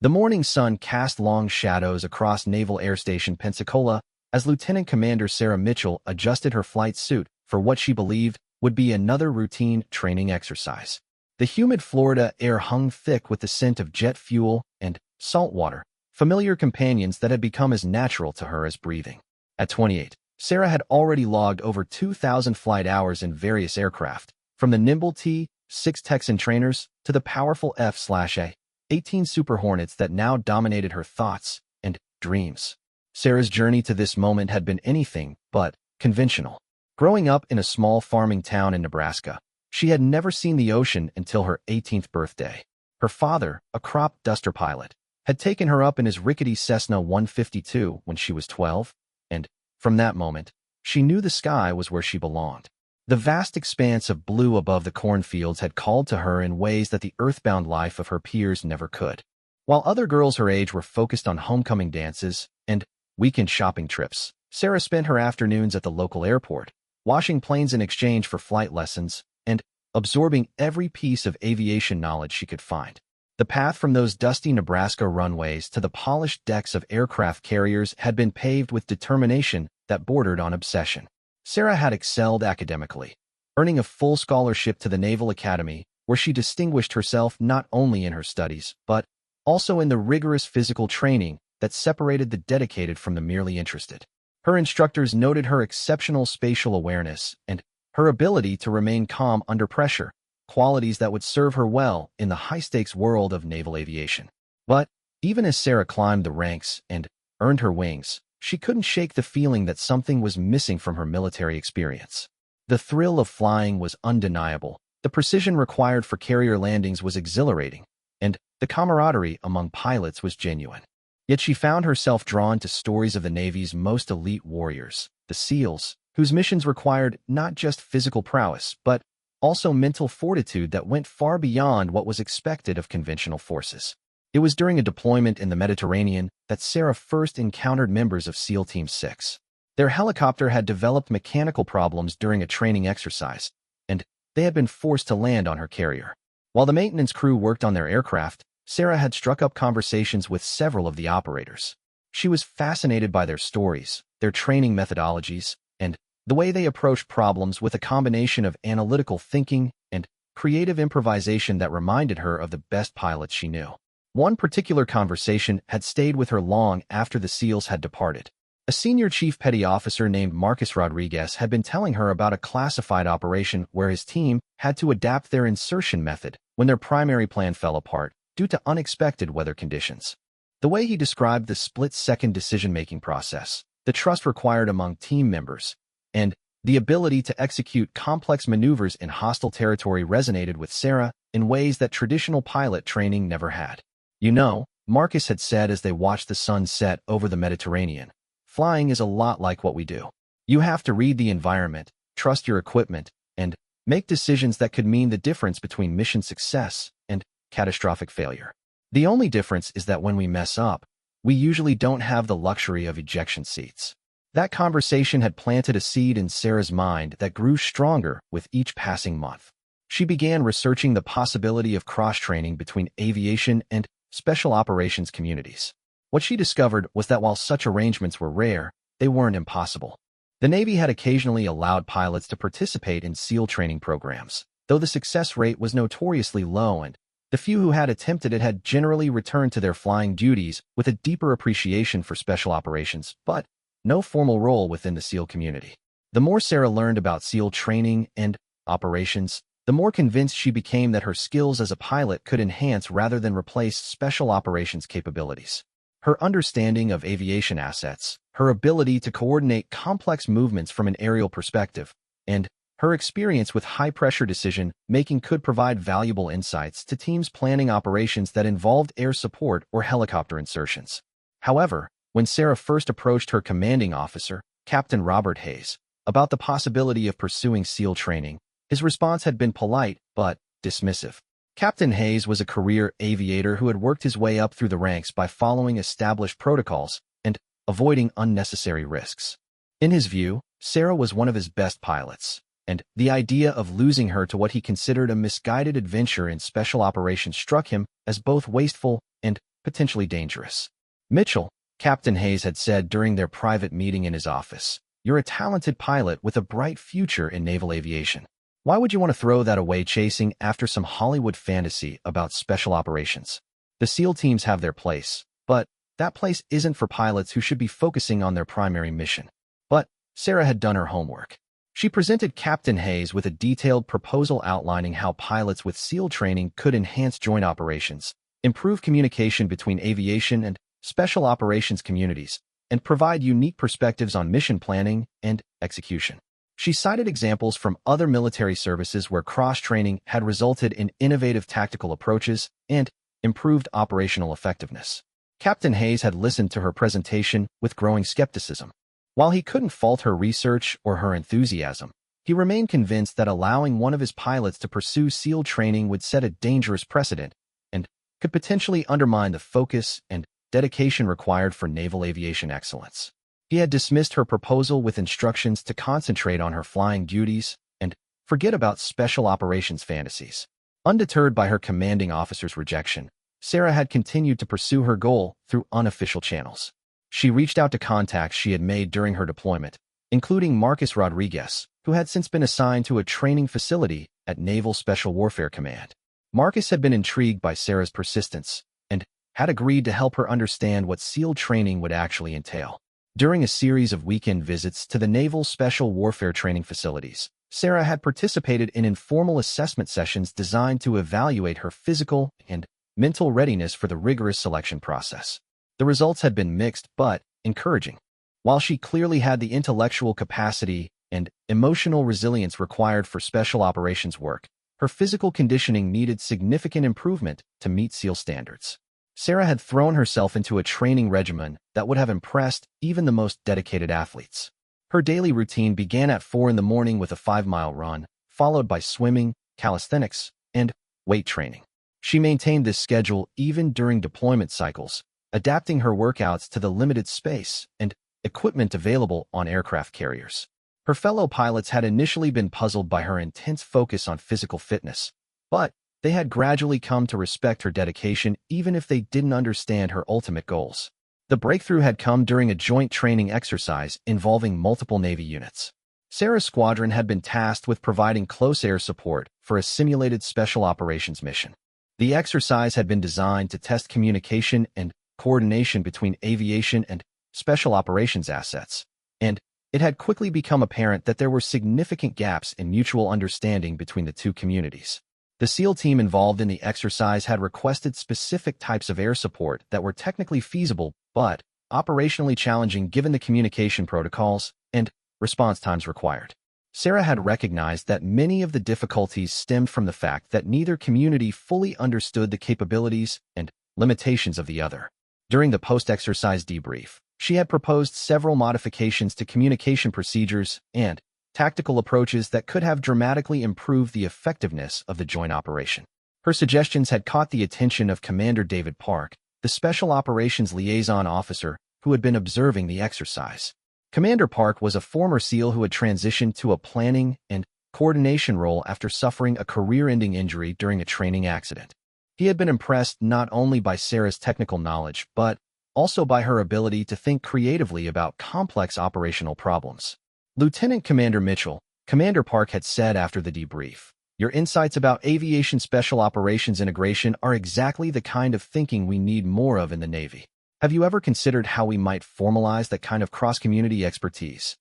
The morning sun cast long shadows across Naval Air Station Pensacola as Lieutenant Commander Sarah Mitchell adjusted her flight suit for what she believed would be another routine training exercise. The humid Florida air hung thick with the scent of jet fuel and salt water, familiar companions that had become as natural to her as breathing. At 28, Sarah had already logged over 2,000 flight hours in various aircraft, from the nimble T-6 Texan trainers to the powerful F/A-18 Super Hornets that now dominated her thoughts and dreams. Sarah's journey to this moment had been anything but conventional. Growing up in a small farming town in Nebraska, she had never seen the ocean until her 18th birthday. Her father, a crop duster pilot, had taken her up in his rickety Cessna 152 when she was 12, and from that moment, she knew the sky was where she belonged. The vast expanse of blue above the cornfields had called to her in ways that the earthbound life of her peers never could. While other girls her age were focused on homecoming dances and weekend shopping trips, Sarah spent her afternoons at the local airport, washing planes in exchange for flight lessons and absorbing every piece of aviation knowledge she could find. The path from those dusty Nebraska runways to the polished decks of aircraft carriers had been paved with determination that bordered on obsession. Sarah had excelled academically, earning a full scholarship to the Naval Academy, where she distinguished herself not only in her studies, but also in the rigorous physical training that separated the dedicated from the merely interested. Her instructors noted her exceptional spatial awareness and her ability to remain calm under pressure, qualities that would serve her well in the high-stakes world of naval aviation. But even as Sarah climbed the ranks and earned her wings, she couldn't shake the feeling that something was missing from her military experience. The thrill of flying was undeniable, the precision required for carrier landings was exhilarating, and the camaraderie among pilots was genuine. Yet she found herself drawn to stories of the Navy's most elite warriors, the SEALs, whose missions required not just physical prowess, but also mental fortitude that went far beyond what was expected of conventional forces. It was during a deployment in the Mediterranean that Sarah first encountered members of SEAL Team 6. Their helicopter had developed mechanical problems during a training exercise, and they had been forced to land on her carrier. While the maintenance crew worked on their aircraft, Sarah had struck up conversations with several of the operators. She was fascinated by their stories, their training methodologies, and the way they approached problems with a combination of analytical thinking and creative improvisation that reminded her of the best pilots she knew. One particular conversation had stayed with her long after the SEALs had departed. A senior chief petty officer named Marcus Rodriguez had been telling her about a classified operation where his team had to adapt their insertion method when their primary plan fell apart due to unexpected weather conditions. The way he described the split-second decision-making process, the trust required among team members, and the ability to execute complex maneuvers in hostile territory resonated with Sarah in ways that traditional pilot training never had. "You know," Marcus had said as they watched the sun set over the Mediterranean, "flying is a lot like what we do. You have to read the environment, trust your equipment, and make decisions that could mean the difference between mission success and catastrophic failure. The only difference is that when we mess up, we usually don't have the luxury of ejection seats." That conversation had planted a seed in Sarah's mind that grew stronger with each passing month. She began researching the possibility of cross-training between aviation and special operations communities. What she discovered was that while such arrangements were rare, they weren't impossible. The Navy had occasionally allowed pilots to participate in SEAL training programs, though the success rate was notoriously low, and the few who had attempted it had generally returned to their flying duties with a deeper appreciation for special operations, but no formal role within the SEAL community. The more Sarah learned about SEAL training and operations, the more convinced she became that her skills as a pilot could enhance rather than replace special operations capabilities. Her understanding of aviation assets, her ability to coordinate complex movements from an aerial perspective, and her experience with high-pressure decision-making could provide valuable insights to teams planning operations that involved air support or helicopter insertions. However, when Sarah first approached her commanding officer, Captain Robert Hayes, about the possibility of pursuing SEAL training, his response had been polite but dismissive. Captain Hayes was a career aviator who had worked his way up through the ranks by following established protocols and avoiding unnecessary risks. In his view, Sarah was one of his best pilots, and the idea of losing her to what he considered a misguided adventure in special operations struck him as both wasteful and potentially dangerous. Mitchell, Captain Hayes had said during their private meeting in his office, "You're a talented pilot with a bright future in naval aviation. Why would you want to throw that away chasing after some Hollywood fantasy about special operations? The SEAL teams have their place, but that place isn't for pilots who should be focusing on their primary mission." But Sarah had done her homework. She presented Captain Hayes with a detailed proposal outlining how pilots with SEAL training could enhance joint operations, improve communication between aviation and special operations communities, and provide unique perspectives on mission planning and execution. She cited examples from other military services where cross-training had resulted in innovative tactical approaches and improved operational effectiveness. Captain Hayes had listened to her presentation with growing skepticism. While he couldn't fault her research or her enthusiasm, he remained convinced that allowing one of his pilots to pursue SEAL training would set a dangerous precedent and could potentially undermine the focus and dedication required for naval aviation excellence. He had dismissed her proposal with instructions to concentrate on her flying duties and forget about special operations fantasies. Undeterred by her commanding officer's rejection, Sarah had continued to pursue her goal through unofficial channels. She reached out to contacts she had made during her deployment, including Marcus Rodriguez, who had since been assigned to a training facility at Naval Special Warfare Command. Marcus had been intrigued by Sarah's persistence and had agreed to help her understand what SEAL training would actually entail. During a series of weekend visits to the Naval Special Warfare training facilities, Sarah had participated in informal assessment sessions designed to evaluate her physical and mental readiness for the rigorous selection process. The results had been mixed but encouraging. While she clearly had the intellectual capacity and emotional resilience required for special operations work, her physical conditioning needed significant improvement to meet SEAL standards. Sarah had thrown herself into a training regimen that would have impressed even the most dedicated athletes. Her daily routine began at 4 in the morning with a 5-mile run, followed by swimming, calisthenics, and weight training. She maintained this schedule even during deployment cycles, adapting her workouts to the limited space and equipment available on aircraft carriers. Her fellow pilots had initially been puzzled by her intense focus on physical fitness, but they had gradually come to respect her dedication even if they didn't understand her ultimate goals. The breakthrough had come during a joint training exercise involving multiple Navy units. Sarah's squadron had been tasked with providing close air support for a simulated special operations mission. The exercise had been designed to test communication and coordination between aviation and special operations assets, and it had quickly become apparent that there were significant gaps in mutual understanding between the two communities. The SEAL team involved in the exercise had requested specific types of air support that were technically feasible but operationally challenging given the communication protocols and response times required. Sarah had recognized that many of the difficulties stemmed from the fact that neither community fully understood the capabilities and limitations of the other. During the post-exercise debrief, she had proposed several modifications to communication procedures and tactical approaches that could have dramatically improved the effectiveness of the joint operation. Her suggestions had caught the attention of Commander David Park, the Special Operations Liaison Officer who had been observing the exercise. Commander Park was a former SEAL who had transitioned to a planning and coordination role after suffering a career-ending injury during a training accident. He had been impressed not only by Sarah's technical knowledge, but also by her ability to think creatively about complex operational problems. Lieutenant Commander Mitchell, Commander Park had said after the debrief, "Your insights about aviation special operations integration are exactly the kind of thinking we need more of in the Navy. Have you ever considered how we might formalize that kind of cross-community expertise?"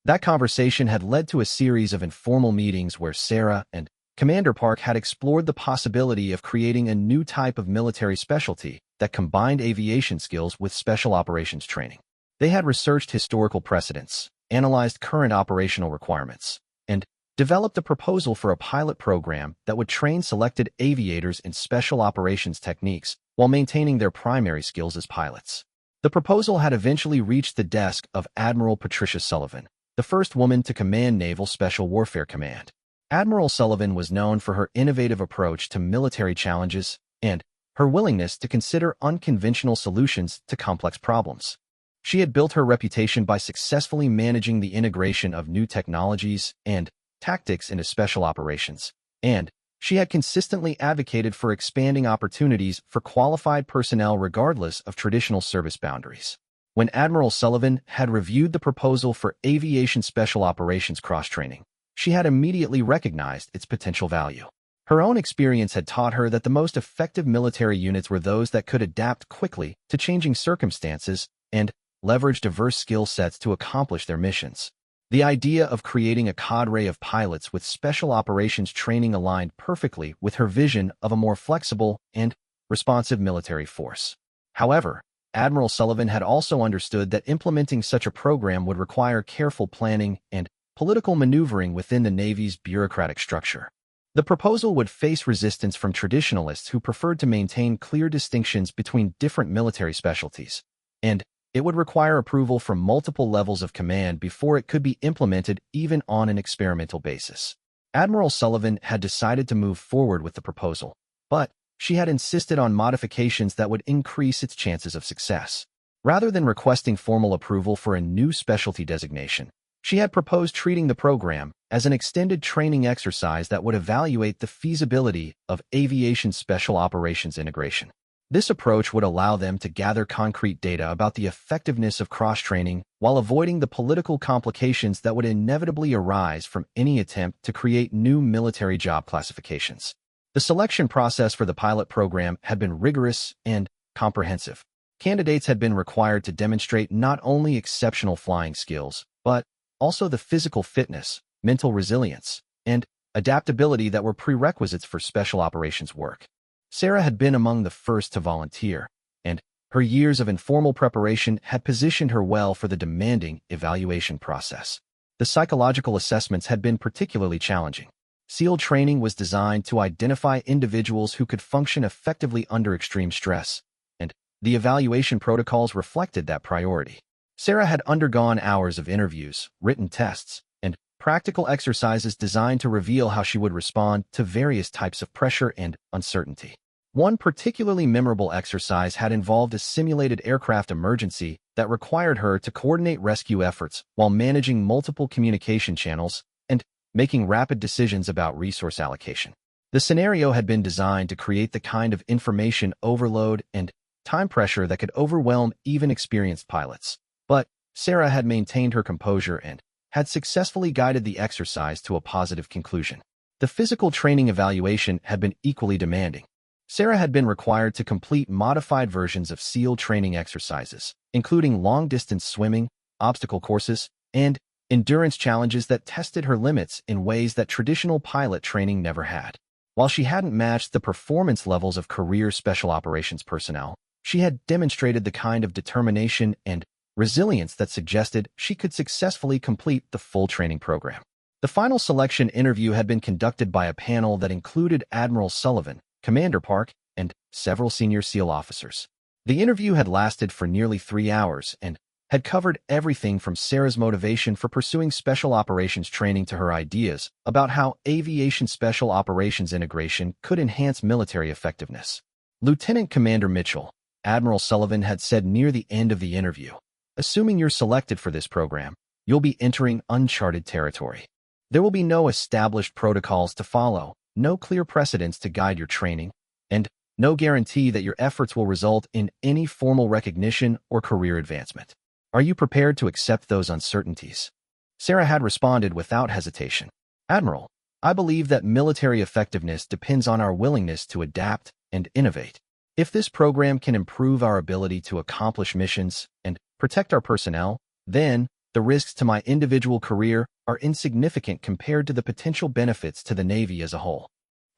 That conversation had led to a series of informal meetings where Sarah and Commander Park had explored the possibility of creating a new type of military specialty that combined aviation skills with special operations training. They had researched historical precedents, analyzed current operational requirements, and developed a proposal for a pilot program that would train selected aviators in special operations techniques while maintaining their primary skills as pilots. The proposal had eventually reached the desk of Admiral Patricia Sullivan, the first woman to command Naval Special Warfare Command. Admiral Sullivan was known for her innovative approach to military challenges and her willingness to consider unconventional solutions to complex problems. She had built her reputation by successfully managing the integration of new technologies and tactics into special operations, and She had consistently advocated for expanding opportunities for qualified personnel regardless of traditional service boundaries. When Admiral Sullivan had reviewed the proposal for aviation special operations cross-training, she had immediately recognized its potential value. Her own experience had taught her that the most effective military units were those that could adapt quickly to changing circumstances and leverage diverse skill sets to accomplish their missions. The idea of creating a cadre of pilots with special operations training aligned perfectly with her vision of a more flexible and responsive military force. However, Admiral Sullivan had also understood that implementing such a program would require careful planning and political maneuvering within the Navy's bureaucratic structure. The proposal would face resistance from traditionalists who preferred to maintain clear distinctions between different military specialties, and it would require approval from multiple levels of command before it could be implemented even on an experimental basis. Admiral Sullivan had decided to move forward with the proposal, but she had insisted on modifications that would increase its chances of success. Rather than requesting formal approval for a new specialty designation, she had proposed treating the program as an extended training exercise that would evaluate the feasibility of aviation special operations integration. This approach would allow them to gather concrete data about the effectiveness of cross-training while avoiding the political complications that would inevitably arise from any attempt to create new military job classifications. The selection process for the pilot program had been rigorous and comprehensive. Candidates had been required to demonstrate not only exceptional flying skills, but also the physical fitness, mental resilience, and adaptability that were prerequisites for special operations work. Sarah had been among the first to volunteer, and her years of informal preparation had positioned her well for the demanding evaluation process. The psychological assessments had been particularly challenging. SEAL training was designed to identify individuals who could function effectively under extreme stress, and the evaluation protocols reflected that priority. Sarah had undergone hours of interviews, written tests, and practical exercises designed to reveal how she would respond to various types of pressure and uncertainty. One particularly memorable exercise had involved a simulated aircraft emergency that required her to coordinate rescue efforts while managing multiple communication channels and making rapid decisions about resource allocation. The scenario had been designed to create the kind of information overload and time pressure that could overwhelm even experienced pilots. But Sarah had maintained her composure and had successfully guided the exercise to a positive conclusion. The physical training evaluation had been equally demanding. Sarah had been required to complete modified versions of SEAL training exercises, including long-distance swimming, obstacle courses, and endurance challenges that tested her limits in ways that traditional pilot training never had. While she hadn't matched the performance levels of career special operations personnel, she had demonstrated the kind of determination and resilience that suggested she could successfully complete the full training program. The final selection interview had been conducted by a panel that included Admiral Sullivan, Commander Park, and several senior SEAL officers. The interview had lasted for nearly 3 hours and had covered everything from Sarah's motivation for pursuing special operations training to her ideas about how aviation special operations integration could enhance military effectiveness. Lieutenant Commander Mitchell, Admiral Sullivan had said near the end of the interview, "Assuming you're selected for this program, you'll be entering uncharted territory. There will be no established protocols to follow, no clear precedents to guide your training, and no guarantee that your efforts will result in any formal recognition or career advancement. Are you prepared to accept those uncertainties?" Sarah had responded without hesitation. "Admiral, I believe that military effectiveness depends on our willingness to adapt and innovate. If this program can improve our ability to accomplish missions and protect our personnel, then the risks to my individual career are insignificant compared to the potential benefits to the Navy as a whole."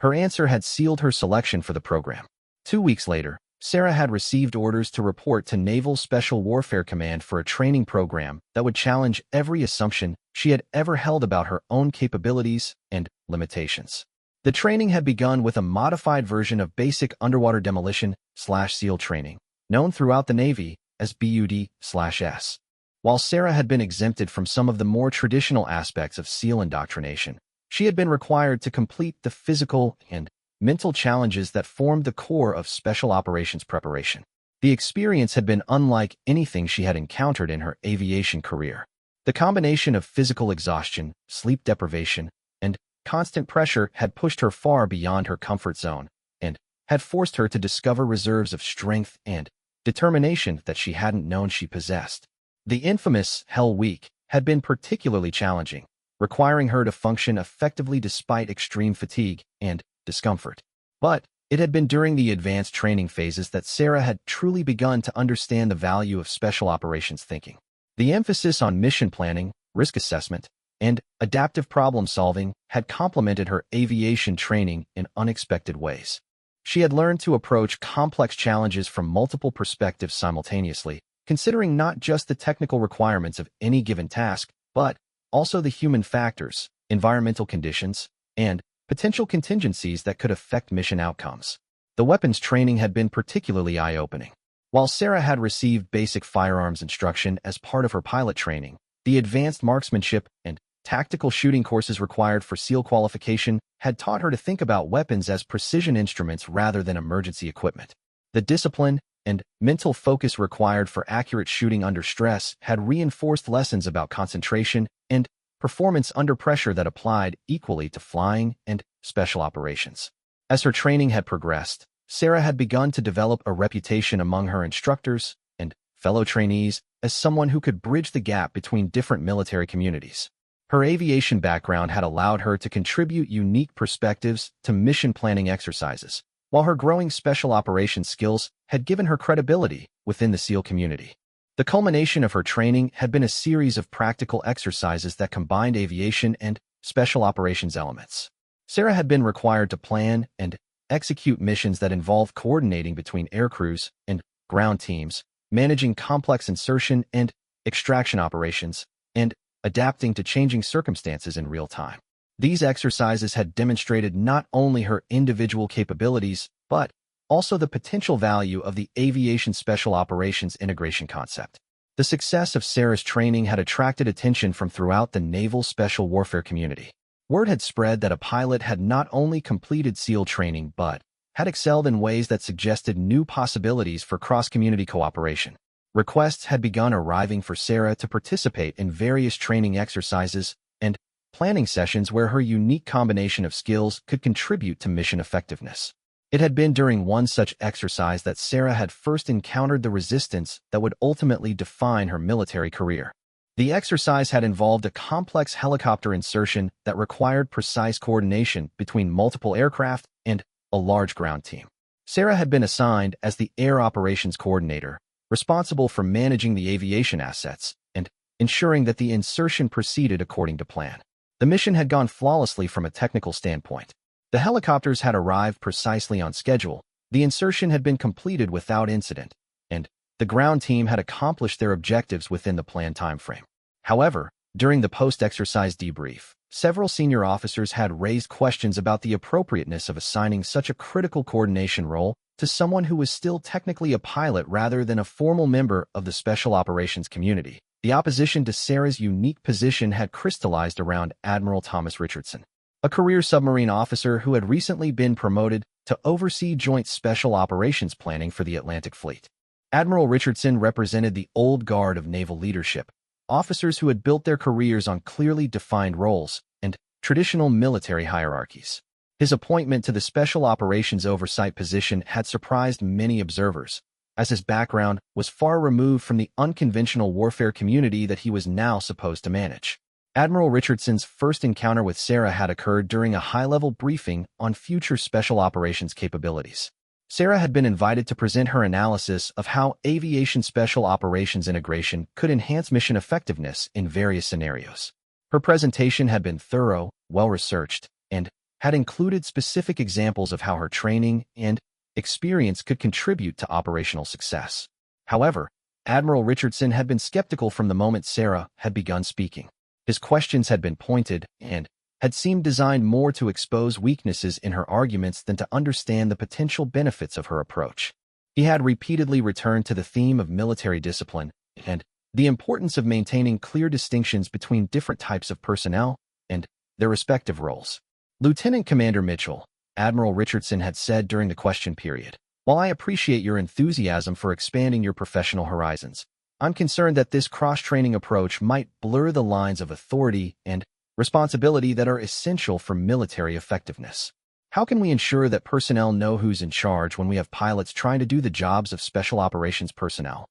Her answer had sealed her selection for the program. 2 weeks later, Sarah had received orders to report to Naval Special Warfare Command for a training program that would challenge every assumption she had ever held about her own capabilities and limitations. The training had begun with a modified version of basic underwater demolition/SEAL training, known throughout the Navy as BUD/S. While Sarah had been exempted from some of the more traditional aspects of SEAL indoctrination, she had been required to complete the physical and mental challenges that formed the core of special operations preparation. The experience had been unlike anything she had encountered in her aviation career. The combination of physical exhaustion, sleep deprivation, and constant pressure had pushed her far beyond her comfort zone and had forced her to discover reserves of strength and determination that she hadn't known she possessed. The infamous Hell Week had been particularly challenging, requiring her to function effectively despite extreme fatigue and discomfort. But it had been during the advanced training phases that Sarah had truly begun to understand the value of special operations thinking. The emphasis on mission planning, risk assessment, and adaptive problem-solving had complemented her aviation training in unexpected ways. She had learned to approach complex challenges from multiple perspectives simultaneously, considering not just the technical requirements of any given task, but also the human factors, environmental conditions, and potential contingencies that could affect mission outcomes. The weapons training had been particularly eye-opening. While Sarah had received basic firearms instruction as part of her pilot training, the advanced marksmanship and tactical shooting courses required for SEAL qualification had taught her to think about weapons as precision instruments rather than emergency equipment. The discipline and mental focus required for accurate shooting under stress had reinforced lessons about concentration and performance under pressure that applied equally to flying and special operations. As her training had progressed, Sarah had begun to develop a reputation among her instructors and fellow trainees as someone who could bridge the gap between different military communities. Her aviation background had allowed her to contribute unique perspectives to mission planning exercises, while her growing special operations skills had given her credibility within the SEAL community. The culmination of her training had been a series of practical exercises that combined aviation and special operations elements. Sarah had been required to plan and execute missions that involved coordinating between aircrews and ground teams, managing complex insertion and extraction operations, and adapting to changing circumstances in real time. These exercises had demonstrated not only her individual capabilities, but also the potential value of the aviation special operations integration concept. The success of Sarah's training had attracted attention from throughout the naval special warfare community. Word had spread that a pilot had not only completed SEAL training but had excelled in ways that suggested new possibilities for cross-community cooperation. Requests had begun arriving for Sarah to participate in various training exercises and planning sessions where her unique combination of skills could contribute to mission effectiveness. It had been during one such exercise that Sarah had first encountered the resistance that would ultimately define her military career. The exercise had involved a complex helicopter insertion that required precise coordination between multiple aircraft and a large ground team. Sarah had been assigned as the Air Operations Coordinator, responsible for managing the aviation assets and ensuring that the insertion proceeded according to plan. The mission had gone flawlessly from a technical standpoint. The helicopters had arrived precisely on schedule, the insertion had been completed without incident, and the ground team had accomplished their objectives within the planned timeframe. However, during the post-exercise debrief, several senior officers had raised questions about the appropriateness of assigning such a critical coordination role to someone who was still technically a pilot rather than a formal member of the special operations community. The opposition to Sarah's unique position had crystallized around Admiral Thomas Richardson, a career submarine officer who had recently been promoted to oversee joint special operations planning for the Atlantic Fleet. Admiral Richardson represented the old guard of naval leadership, officers who had built their careers on clearly defined roles and traditional military hierarchies. His appointment to the Special Operations Oversight position had surprised many observers, as his background was far removed from the unconventional warfare community that he was now supposed to manage. Admiral Richardson's first encounter with Sarah had occurred during a high-level briefing on future special operations capabilities. Sarah had been invited to present her analysis of how aviation special operations integration could enhance mission effectiveness in various scenarios. Her presentation had been thorough, well-researched, and had included specific examples of how her training and experience could contribute to operational success. However, Admiral Richardson had been skeptical from the moment Sarah had begun speaking. His questions had been pointed and had seemed designed more to expose weaknesses in her arguments than to understand the potential benefits of her approach. He had repeatedly returned to the theme of military discipline and the importance of maintaining clear distinctions between different types of personnel and their respective roles. Lieutenant Commander Mitchell, Admiral Richardson had said during the question period, "While I appreciate your enthusiasm for expanding your professional horizons, I'm concerned that this cross-training approach might blur the lines of authority and responsibility that are essential for military effectiveness. How can we ensure that personnel know who's in charge when we have pilots trying to do the jobs of special operations personnel?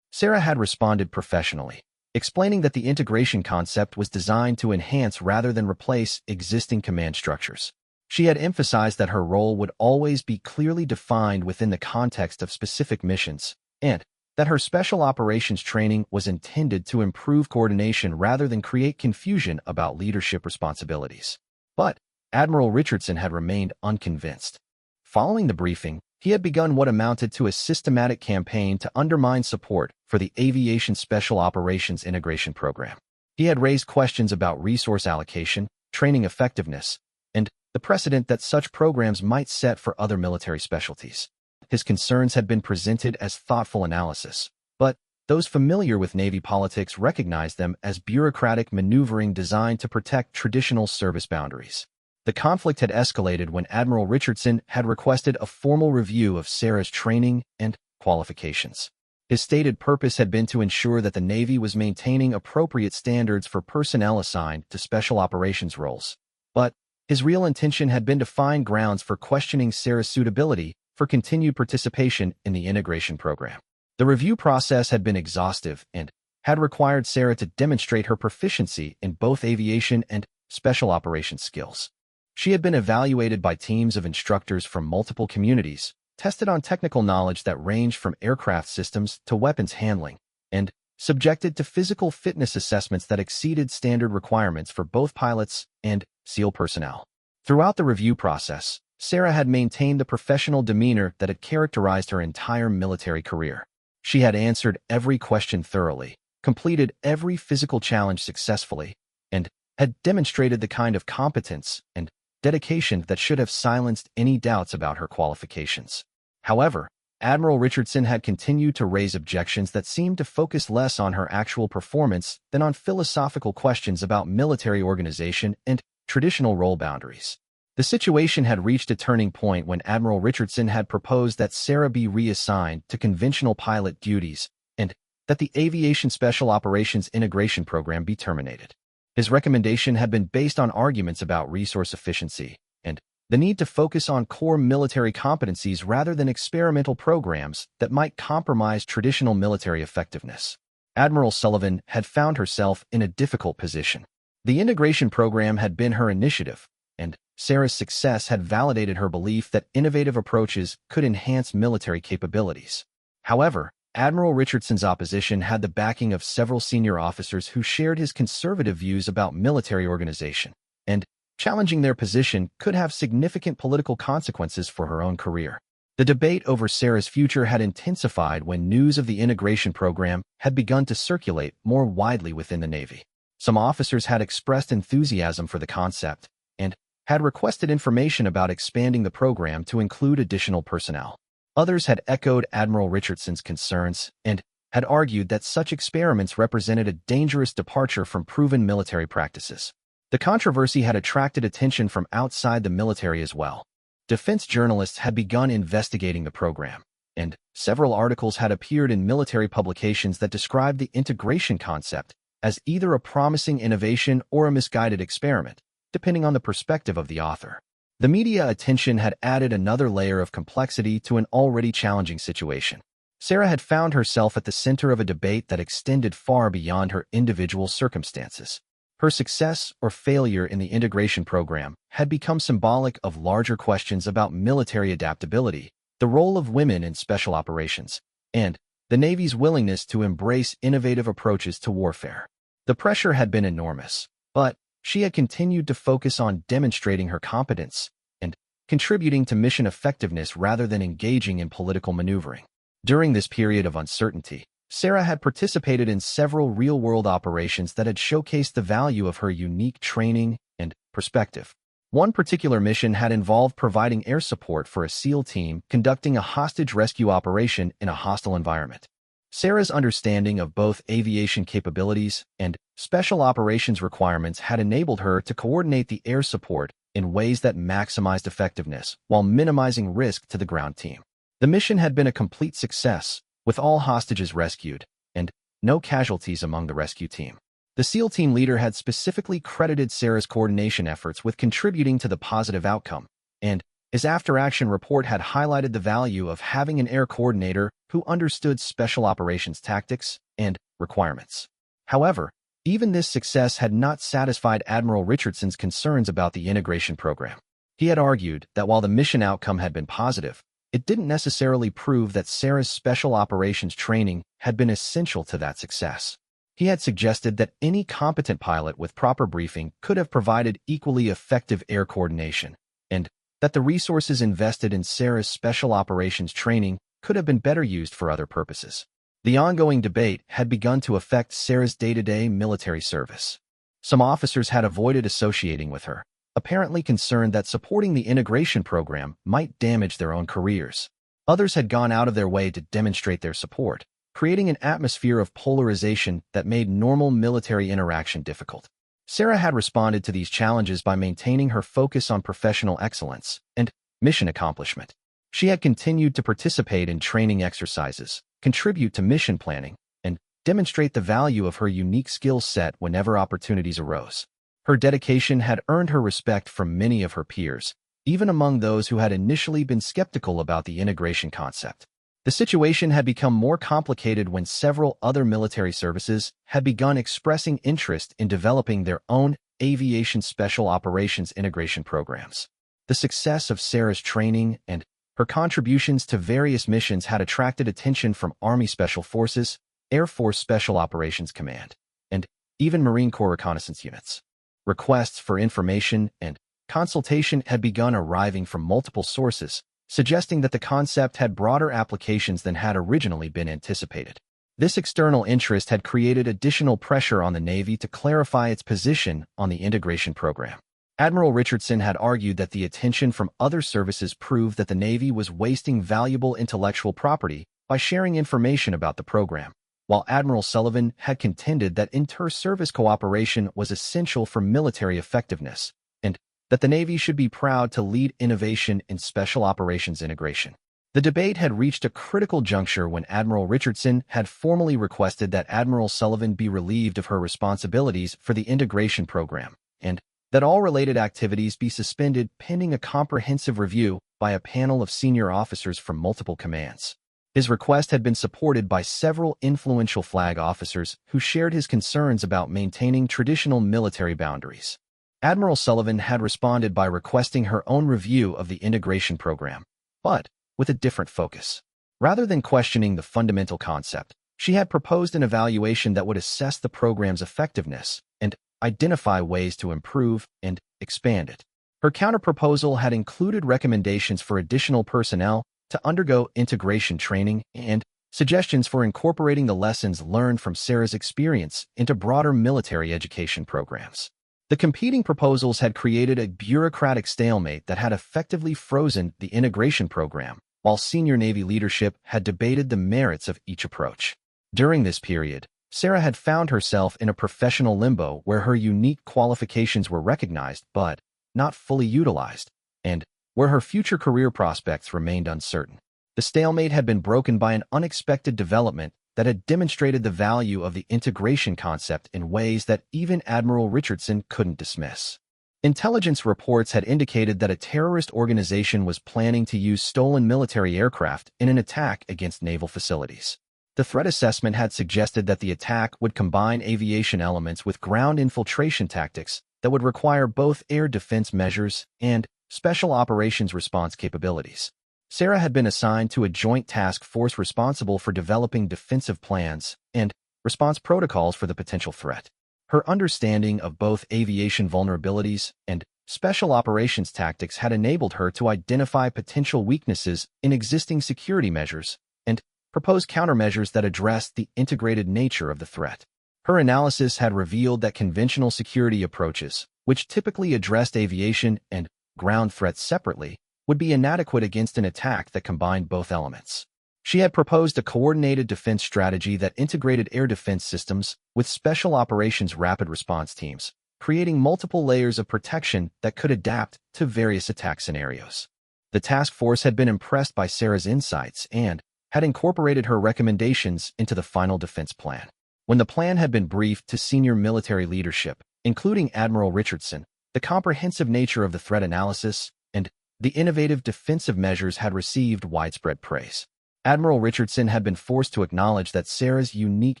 Sarah had responded professionally, explaining that the integration concept was designed to enhance rather than replace existing command structures. She had emphasized that her role would always be clearly defined within the context of specific missions, and that her special operations training was intended to improve coordination rather than create confusion about leadership responsibilities. But Admiral Richardson had remained unconvinced. Following the briefing, he had begun what amounted to a systematic campaign to undermine support for the Aviation Special Operations Integration Program. He had raised questions about resource allocation, training effectiveness, and the precedent that such programs might set for other military specialties. His concerns had been presented as thoughtful analysis, but those familiar with Navy politics recognized them as bureaucratic maneuvering designed to protect traditional service boundaries. The conflict had escalated when Admiral Richardson had requested a formal review of Sarah's training and qualifications. His stated purpose had been to ensure that the Navy was maintaining appropriate standards for personnel assigned to special operations roles. But his real intention had been to find grounds for questioning Sarah's suitability for continued participation in the integration program. The review process had been exhaustive and had required Sarah to demonstrate her proficiency in both aviation and special operations skills. She had been evaluated by teams of instructors from multiple communities, tested on technical knowledge that ranged from aircraft systems to weapons handling, and subjected to physical fitness assessments that exceeded standard requirements for both pilots and SEAL personnel. Throughout the review process, Sarah had maintained the professional demeanor that had characterized her entire military career. She had answered every question thoroughly, completed every physical challenge successfully, and had demonstrated the kind of competence and dedication that should have silenced any doubts about her qualifications. However, Admiral Richardson had continued to raise objections that seemed to focus less on her actual performance than on philosophical questions about military organization and traditional role boundaries. The situation had reached a turning point when Admiral Richardson had proposed that Sarah be reassigned to conventional pilot duties and that the Aviation Special Operations Integration Program be terminated. His recommendation had been based on arguments about resource efficiency and the need to focus on core military competencies rather than experimental programs that might compromise traditional military effectiveness. Admiral Sullivan had found herself in a difficult position. The integration program had been her initiative, and Sarah's success had validated her belief that innovative approaches could enhance military capabilities. However, Admiral Richardson's opposition had the backing of several senior officers who shared his conservative views about military organization, and challenging their position could have significant political consequences for her own career. The debate over Sarah's future had intensified when news of the integration program had begun to circulate more widely within the Navy. Some officers had expressed enthusiasm for the concept and had requested information about expanding the program to include additional personnel. Others had echoed Admiral Richardson's concerns and had argued that such experiments represented a dangerous departure from proven military practices. The controversy had attracted attention from outside the military as well. Defense journalists had begun investigating the program, and several articles had appeared in military publications that described the integration concept as either a promising innovation or a misguided experiment, depending on the perspective of the author. The media attention had added another layer of complexity to an already challenging situation. Sarah had found herself at the center of a debate that extended far beyond her individual circumstances. Her success or failure in the integration program had become symbolic of larger questions about military adaptability, the role of women in special operations, and the Navy's willingness to embrace innovative approaches to warfare. The pressure had been enormous, but she had continued to focus on demonstrating her competence and contributing to mission effectiveness rather than engaging in political maneuvering. During this period of uncertainty, Sarah had participated in several real-world operations that had showcased the value of her unique training and perspective. One particular mission had involved providing air support for a SEAL team conducting a hostage rescue operation in a hostile environment. Sarah's understanding of both aviation capabilities and special operations requirements had enabled her to coordinate the air support in ways that maximized effectiveness while minimizing risk to the ground team. The mission had been a complete success, with all hostages rescued and no casualties among the rescue team. The SEAL team leader had specifically credited Sarah's coordination efforts with contributing to the positive outcome, and his after-action report had highlighted the value of having an air coordinator who understood special operations tactics and requirements. However, even this success had not satisfied Admiral Richardson's concerns about the integration program. He had argued that while the mission outcome had been positive, it didn't necessarily prove that Sarah's special operations training had been essential to that success. He had suggested that any competent pilot with proper briefing could have provided equally effective air coordination, and that the resources invested in Sarah's special operations training could have been better used for other purposes. The ongoing debate had begun to affect Sarah's day-to-day military service. Some officers had avoided associating with her, apparently concerned that supporting the integration program might damage their own careers. Others had gone out of their way to demonstrate their support, creating an atmosphere of polarization that made normal military interaction difficult. Sarah had responded to these challenges by maintaining her focus on professional excellence and mission accomplishment. She had continued to participate in training exercises, contribute to mission planning, and demonstrate the value of her unique skill set whenever opportunities arose. Her dedication had earned her respect from many of her peers, even among those who had initially been skeptical about the integration concept. The situation had become more complicated when several other military services had begun expressing interest in developing their own aviation special operations integration programs. The success of Sarah's training and her contributions to various missions had attracted attention from Army Special Forces, Air Force Special Operations Command, and even Marine Corps reconnaissance units. Requests for information and consultation had begun arriving from multiple sources, suggesting that the concept had broader applications than had originally been anticipated. This external interest had created additional pressure on the Navy to clarify its position on the integration program. Admiral Richardson had argued that the attention from other services proved that the Navy was wasting valuable intellectual property by sharing information about the program, while Admiral Sullivan had contended that inter-service cooperation was essential for military effectiveness, and that the Navy should be proud to lead innovation in special operations integration. The debate had reached a critical juncture when Admiral Richardson had formally requested that Admiral Sullivan be relieved of her responsibilities for the integration program, and that all related activities be suspended pending a comprehensive review by a panel of senior officers from multiple commands. His request had been supported by several influential flag officers who shared his concerns about maintaining traditional military boundaries. Admiral Sullivan had responded by requesting her own review of the integration program, but with a different focus. Rather than questioning the fundamental concept, she had proposed an evaluation that would assess the program's effectiveness and identify ways to improve and expand it. Her counterproposal had included recommendations for additional personnel to undergo integration training and suggestions for incorporating the lessons learned from Sarah's experience into broader military education programs. The competing proposals had created a bureaucratic stalemate that had effectively frozen the integration program, while senior Navy leadership had debated the merits of each approach. During this period, Sarah had found herself in a professional limbo where her unique qualifications were recognized but not fully utilized, and where her future career prospects remained uncertain. The stalemate had been broken by an unexpected development that had demonstrated the value of the integration concept in ways that even Admiral Richardson couldn't dismiss. Intelligence reports had indicated that a terrorist organization was planning to use stolen military aircraft in an attack against naval facilities. The threat assessment had suggested that the attack would combine aviation elements with ground infiltration tactics that would require both air defense measures and special operations response capabilities. Sarah had been assigned to a joint task force responsible for developing defensive plans and response protocols for the potential threat. Her understanding of both aviation vulnerabilities and special operations tactics had enabled her to identify potential weaknesses in existing security measures and propose countermeasures that addressed the integrated nature of the threat. Her analysis had revealed that conventional security approaches, which typically addressed aviation and ground threats separately, would be inadequate against an attack that combined both elements. She had proposed a coordinated defense strategy that integrated air defense systems with special operations rapid response teams, creating multiple layers of protection that could adapt to various attack scenarios. The task force had been impressed by Sarah's insights and had incorporated her recommendations into the final defense plan. When the plan had been briefed to senior military leadership, including Admiral Richardson, the comprehensive nature of the threat analysis and the innovative defensive measures had received widespread praise. Admiral Richardson had been forced to acknowledge that Sarah's unique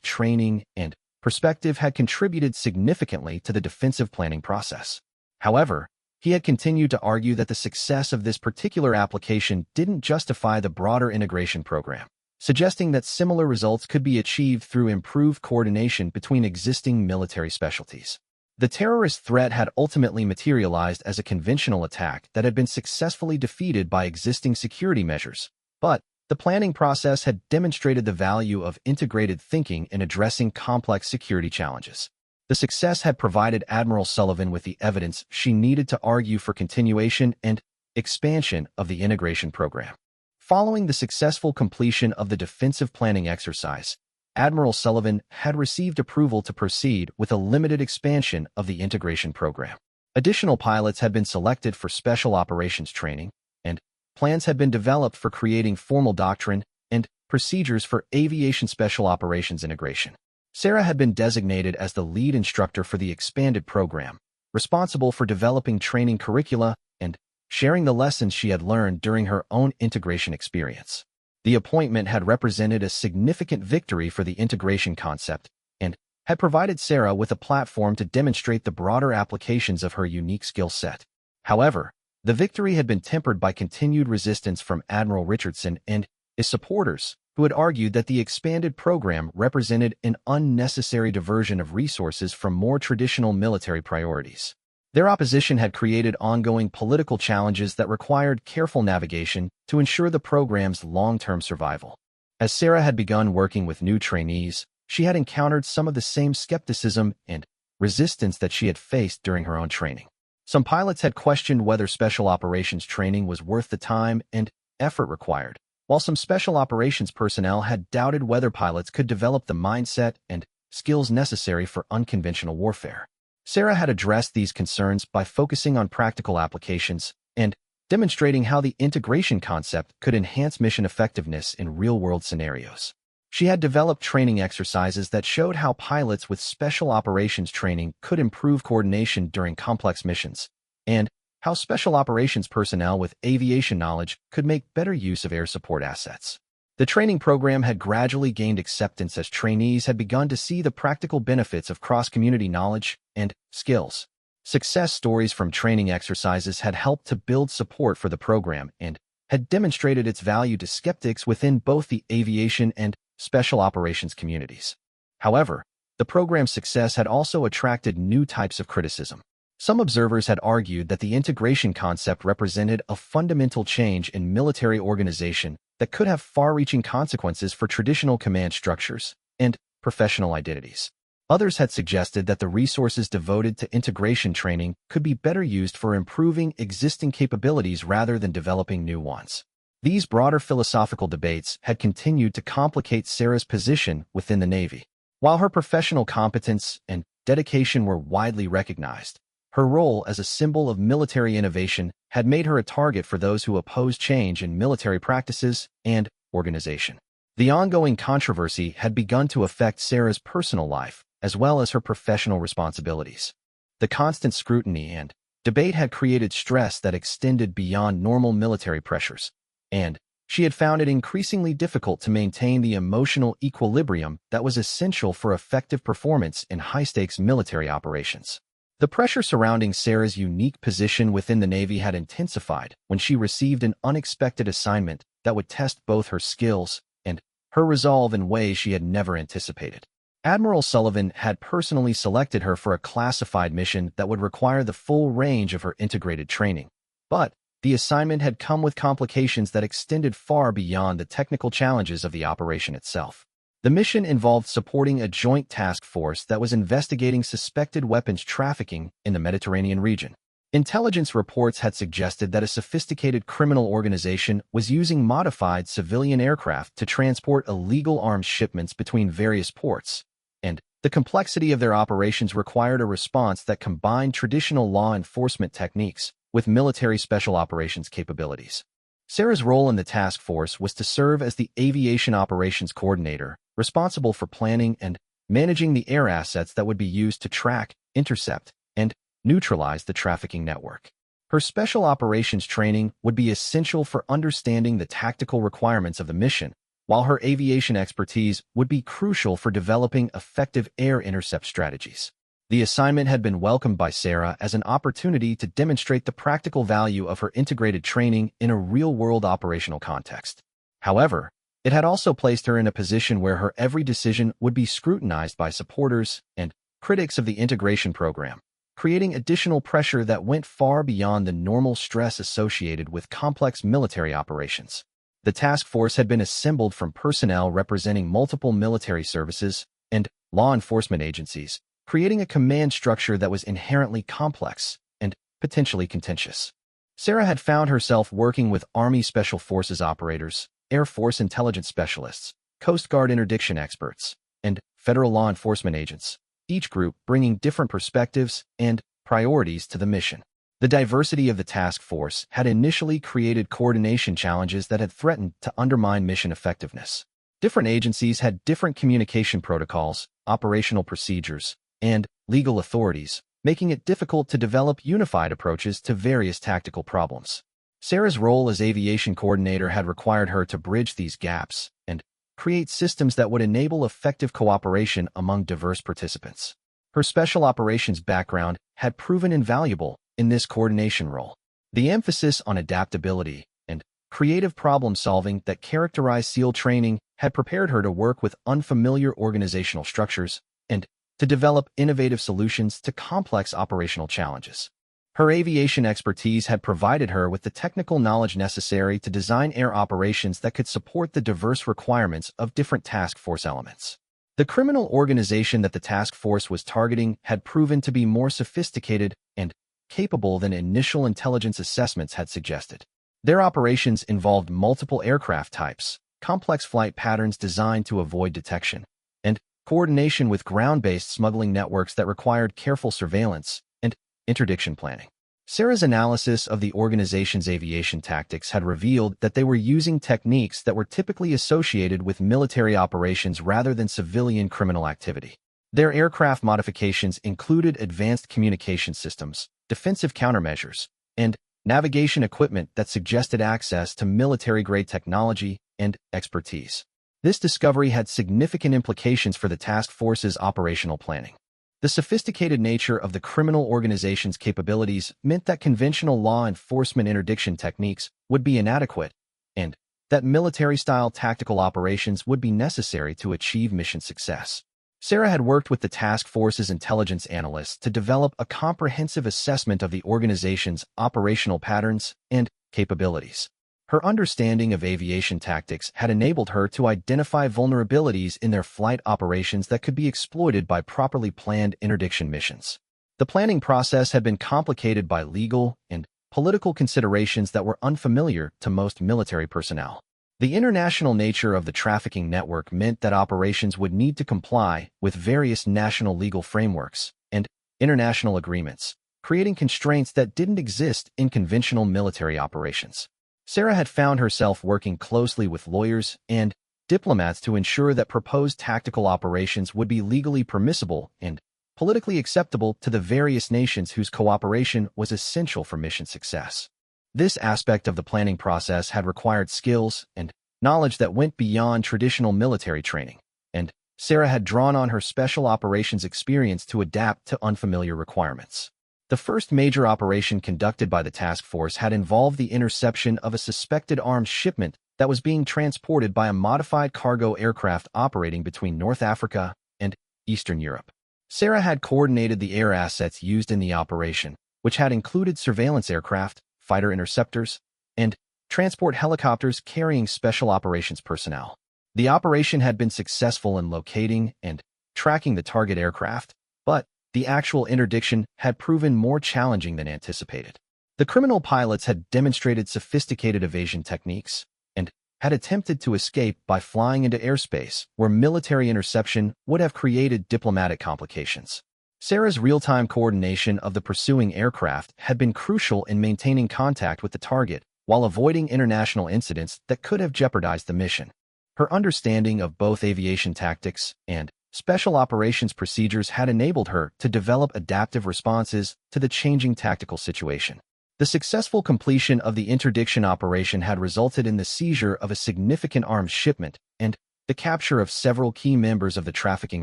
training and perspective had contributed significantly to the defensive planning process. However, he had continued to argue that the success of this particular application didn't justify the broader integration program, suggesting that similar results could be achieved through improved coordination between existing military specialties. The terrorist threat had ultimately materialized as a conventional attack that had been successfully defeated by existing security measures, but the planning process had demonstrated the value of integrated thinking in addressing complex security challenges. The success had provided Admiral Sullivan with the evidence she needed to argue for continuation and expansion of the integration program. Following the successful completion of the defensive planning exercise, Admiral Sullivan had received approval to proceed with a limited expansion of the integration program. Additional pilots had been selected for special operations training, and plans had been developed for creating formal doctrine and procedures for aviation special operations integration. Sarah had been designated as the lead instructor for the expanded program, responsible for developing training curricula and sharing the lessons she had learned during her own integration experience. The appointment had represented a significant victory for the integration concept and had provided Sarah with a platform to demonstrate the broader applications of her unique skill set. However, the victory had been tempered by continued resistance from Admiral Richardson and his supporters, who had argued that the expanded program represented an unnecessary diversion of resources from more traditional military priorities. Their opposition had created ongoing political challenges that required careful navigation to ensure the program's long-term survival. As Sarah had begun working with new trainees, she had encountered some of the same skepticism and resistance that she had faced during her own training. Some pilots had questioned whether special operations training was worth the time and effort required, while some special operations personnel had doubted whether pilots could develop the mindset and skills necessary for unconventional warfare. Sarah had addressed these concerns by focusing on practical applications and demonstrating how the integration concept could enhance mission effectiveness in real-world scenarios. She had developed training exercises that showed how pilots with special operations training could improve coordination during complex missions, and how special operations personnel with aviation knowledge could make better use of air support assets. The training program had gradually gained acceptance as trainees had begun to see the practical benefits of cross-community knowledge and skills. Success stories from training exercises had helped to build support for the program and had demonstrated its value to skeptics within both the aviation and special operations communities. However, the program's success had also attracted new types of criticism. Some observers had argued that the integration concept represented a fundamental change in military organization that could have far-reaching consequences for traditional command structures and professional identities. Others had suggested that the resources devoted to integration training could be better used for improving existing capabilities rather than developing new ones. These broader philosophical debates had continued to complicate Sarah's position within the Navy. While her professional competence and dedication were widely recognized, her role as a symbol of military innovation had made her a target for those who opposed change in military practices and organization. The ongoing controversy had begun to affect Sarah's personal life, as well as her professional responsibilities. The constant scrutiny and debate had created stress that extended beyond normal military pressures, and she had found it increasingly difficult to maintain the emotional equilibrium that was essential for effective performance in high-stakes military operations. The pressure surrounding Sarah's unique position within the Navy had intensified when she received an unexpected assignment that would test both her skills and her resolve in ways she had never anticipated. Admiral Sullivan had personally selected her for a classified mission that would require the full range of her integrated training, but the assignment had come with complications that extended far beyond the technical challenges of the operation itself. The mission involved supporting a joint task force that was investigating suspected weapons trafficking in the Mediterranean region. Intelligence reports had suggested that a sophisticated criminal organization was using modified civilian aircraft to transport illegal arms shipments between various ports, and the complexity of their operations required a response that combined traditional law enforcement techniques with military special operations capabilities. Sarah's role in the task force was to serve as the aviation operations coordinator, responsible for planning and managing the air assets that would be used to track, intercept, and neutralize the trafficking network. Her special operations training would be essential for understanding the tactical requirements of the mission, while her aviation expertise would be crucial for developing effective air intercept strategies. The assignment had been welcomed by Sarah as an opportunity to demonstrate the practical value of her integrated training in a real-world operational context. However, it had also placed her in a position where her every decision would be scrutinized by supporters and critics of the integration program, creating additional pressure that went far beyond the normal stress associated with complex military operations. The task force had been assembled from personnel representing multiple military services and law enforcement agencies, creating a command structure that was inherently complex and potentially contentious. Sarah had found herself working with Army Special Forces operators, Air Force intelligence specialists, Coast Guard interdiction experts, and federal law enforcement agents, each group bringing different perspectives and priorities to the mission. The diversity of the task force had initially created coordination challenges that had threatened to undermine mission effectiveness. Different agencies had different communication protocols, operational procedures, and legal authorities, making it difficult to develop unified approaches to various tactical problems. Sarah's role as aviation coordinator had required her to bridge these gaps and create systems that would enable effective cooperation among diverse participants. Her special operations background had proven invaluable in this coordination role. The emphasis on adaptability and creative problem-solving that characterized SEAL training had prepared her to work with unfamiliar organizational structures and to develop innovative solutions to complex operational challenges. Her aviation expertise had provided her with the technical knowledge necessary to design air operations that could support the diverse requirements of different task force elements. The criminal organization that the task force was targeting had proven to be more sophisticated and capable than initial intelligence assessments had suggested. Their operations involved multiple aircraft types, complex flight patterns designed to avoid detection, and coordination with ground-based smuggling networks that required careful surveillance and interdiction planning. Sarah's analysis of the organization's aviation tactics had revealed that they were using techniques that were typically associated with military operations rather than civilian criminal activity. Their aircraft modifications included advanced communication systems, defensive countermeasures, and navigation equipment that suggested access to military-grade technology and expertise. This discovery had significant implications for the task force's operational planning. The sophisticated nature of the criminal organization's capabilities meant that conventional law enforcement interdiction techniques would be inadequate, and that military-style tactical operations would be necessary to achieve mission success. Sarah had worked with the task force's intelligence analysts to develop a comprehensive assessment of the organization's operational patterns and capabilities. Her understanding of aviation tactics had enabled her to identify vulnerabilities in their flight operations that could be exploited by properly planned interdiction missions. The planning process had been complicated by legal and political considerations that were unfamiliar to most military personnel. The international nature of the trafficking network meant that operations would need to comply with various national legal frameworks and international agreements, creating constraints that didn't exist in conventional military operations. Sarah had found herself working closely with lawyers and diplomats to ensure that proposed tactical operations would be legally permissible and politically acceptable to the various nations whose cooperation was essential for mission success. This aspect of the planning process had required skills and knowledge that went beyond traditional military training, and Sarah had drawn on her special operations experience to adapt to unfamiliar requirements. The first major operation conducted by the task force had involved the interception of a suspected arms shipment that was being transported by a modified cargo aircraft operating between North Africa and Eastern Europe. Sarah had coordinated the air assets used in the operation, which had included surveillance aircraft, fighter interceptors, and transport helicopters carrying special operations personnel. The operation had been successful in locating and tracking the target aircraft, but the actual interdiction had proven more challenging than anticipated. The criminal pilots had demonstrated sophisticated evasion techniques and had attempted to escape by flying into airspace where military interception would have created diplomatic complications. Sarah's real-time coordination of the pursuing aircraft had been crucial in maintaining contact with the target while avoiding international incidents that could have jeopardized the mission. Her understanding of both aviation tactics and special operations procedures had enabled her to develop adaptive responses to the changing tactical situation. The successful completion of the interdiction operation had resulted in the seizure of a significant arms shipment and the capture of several key members of the trafficking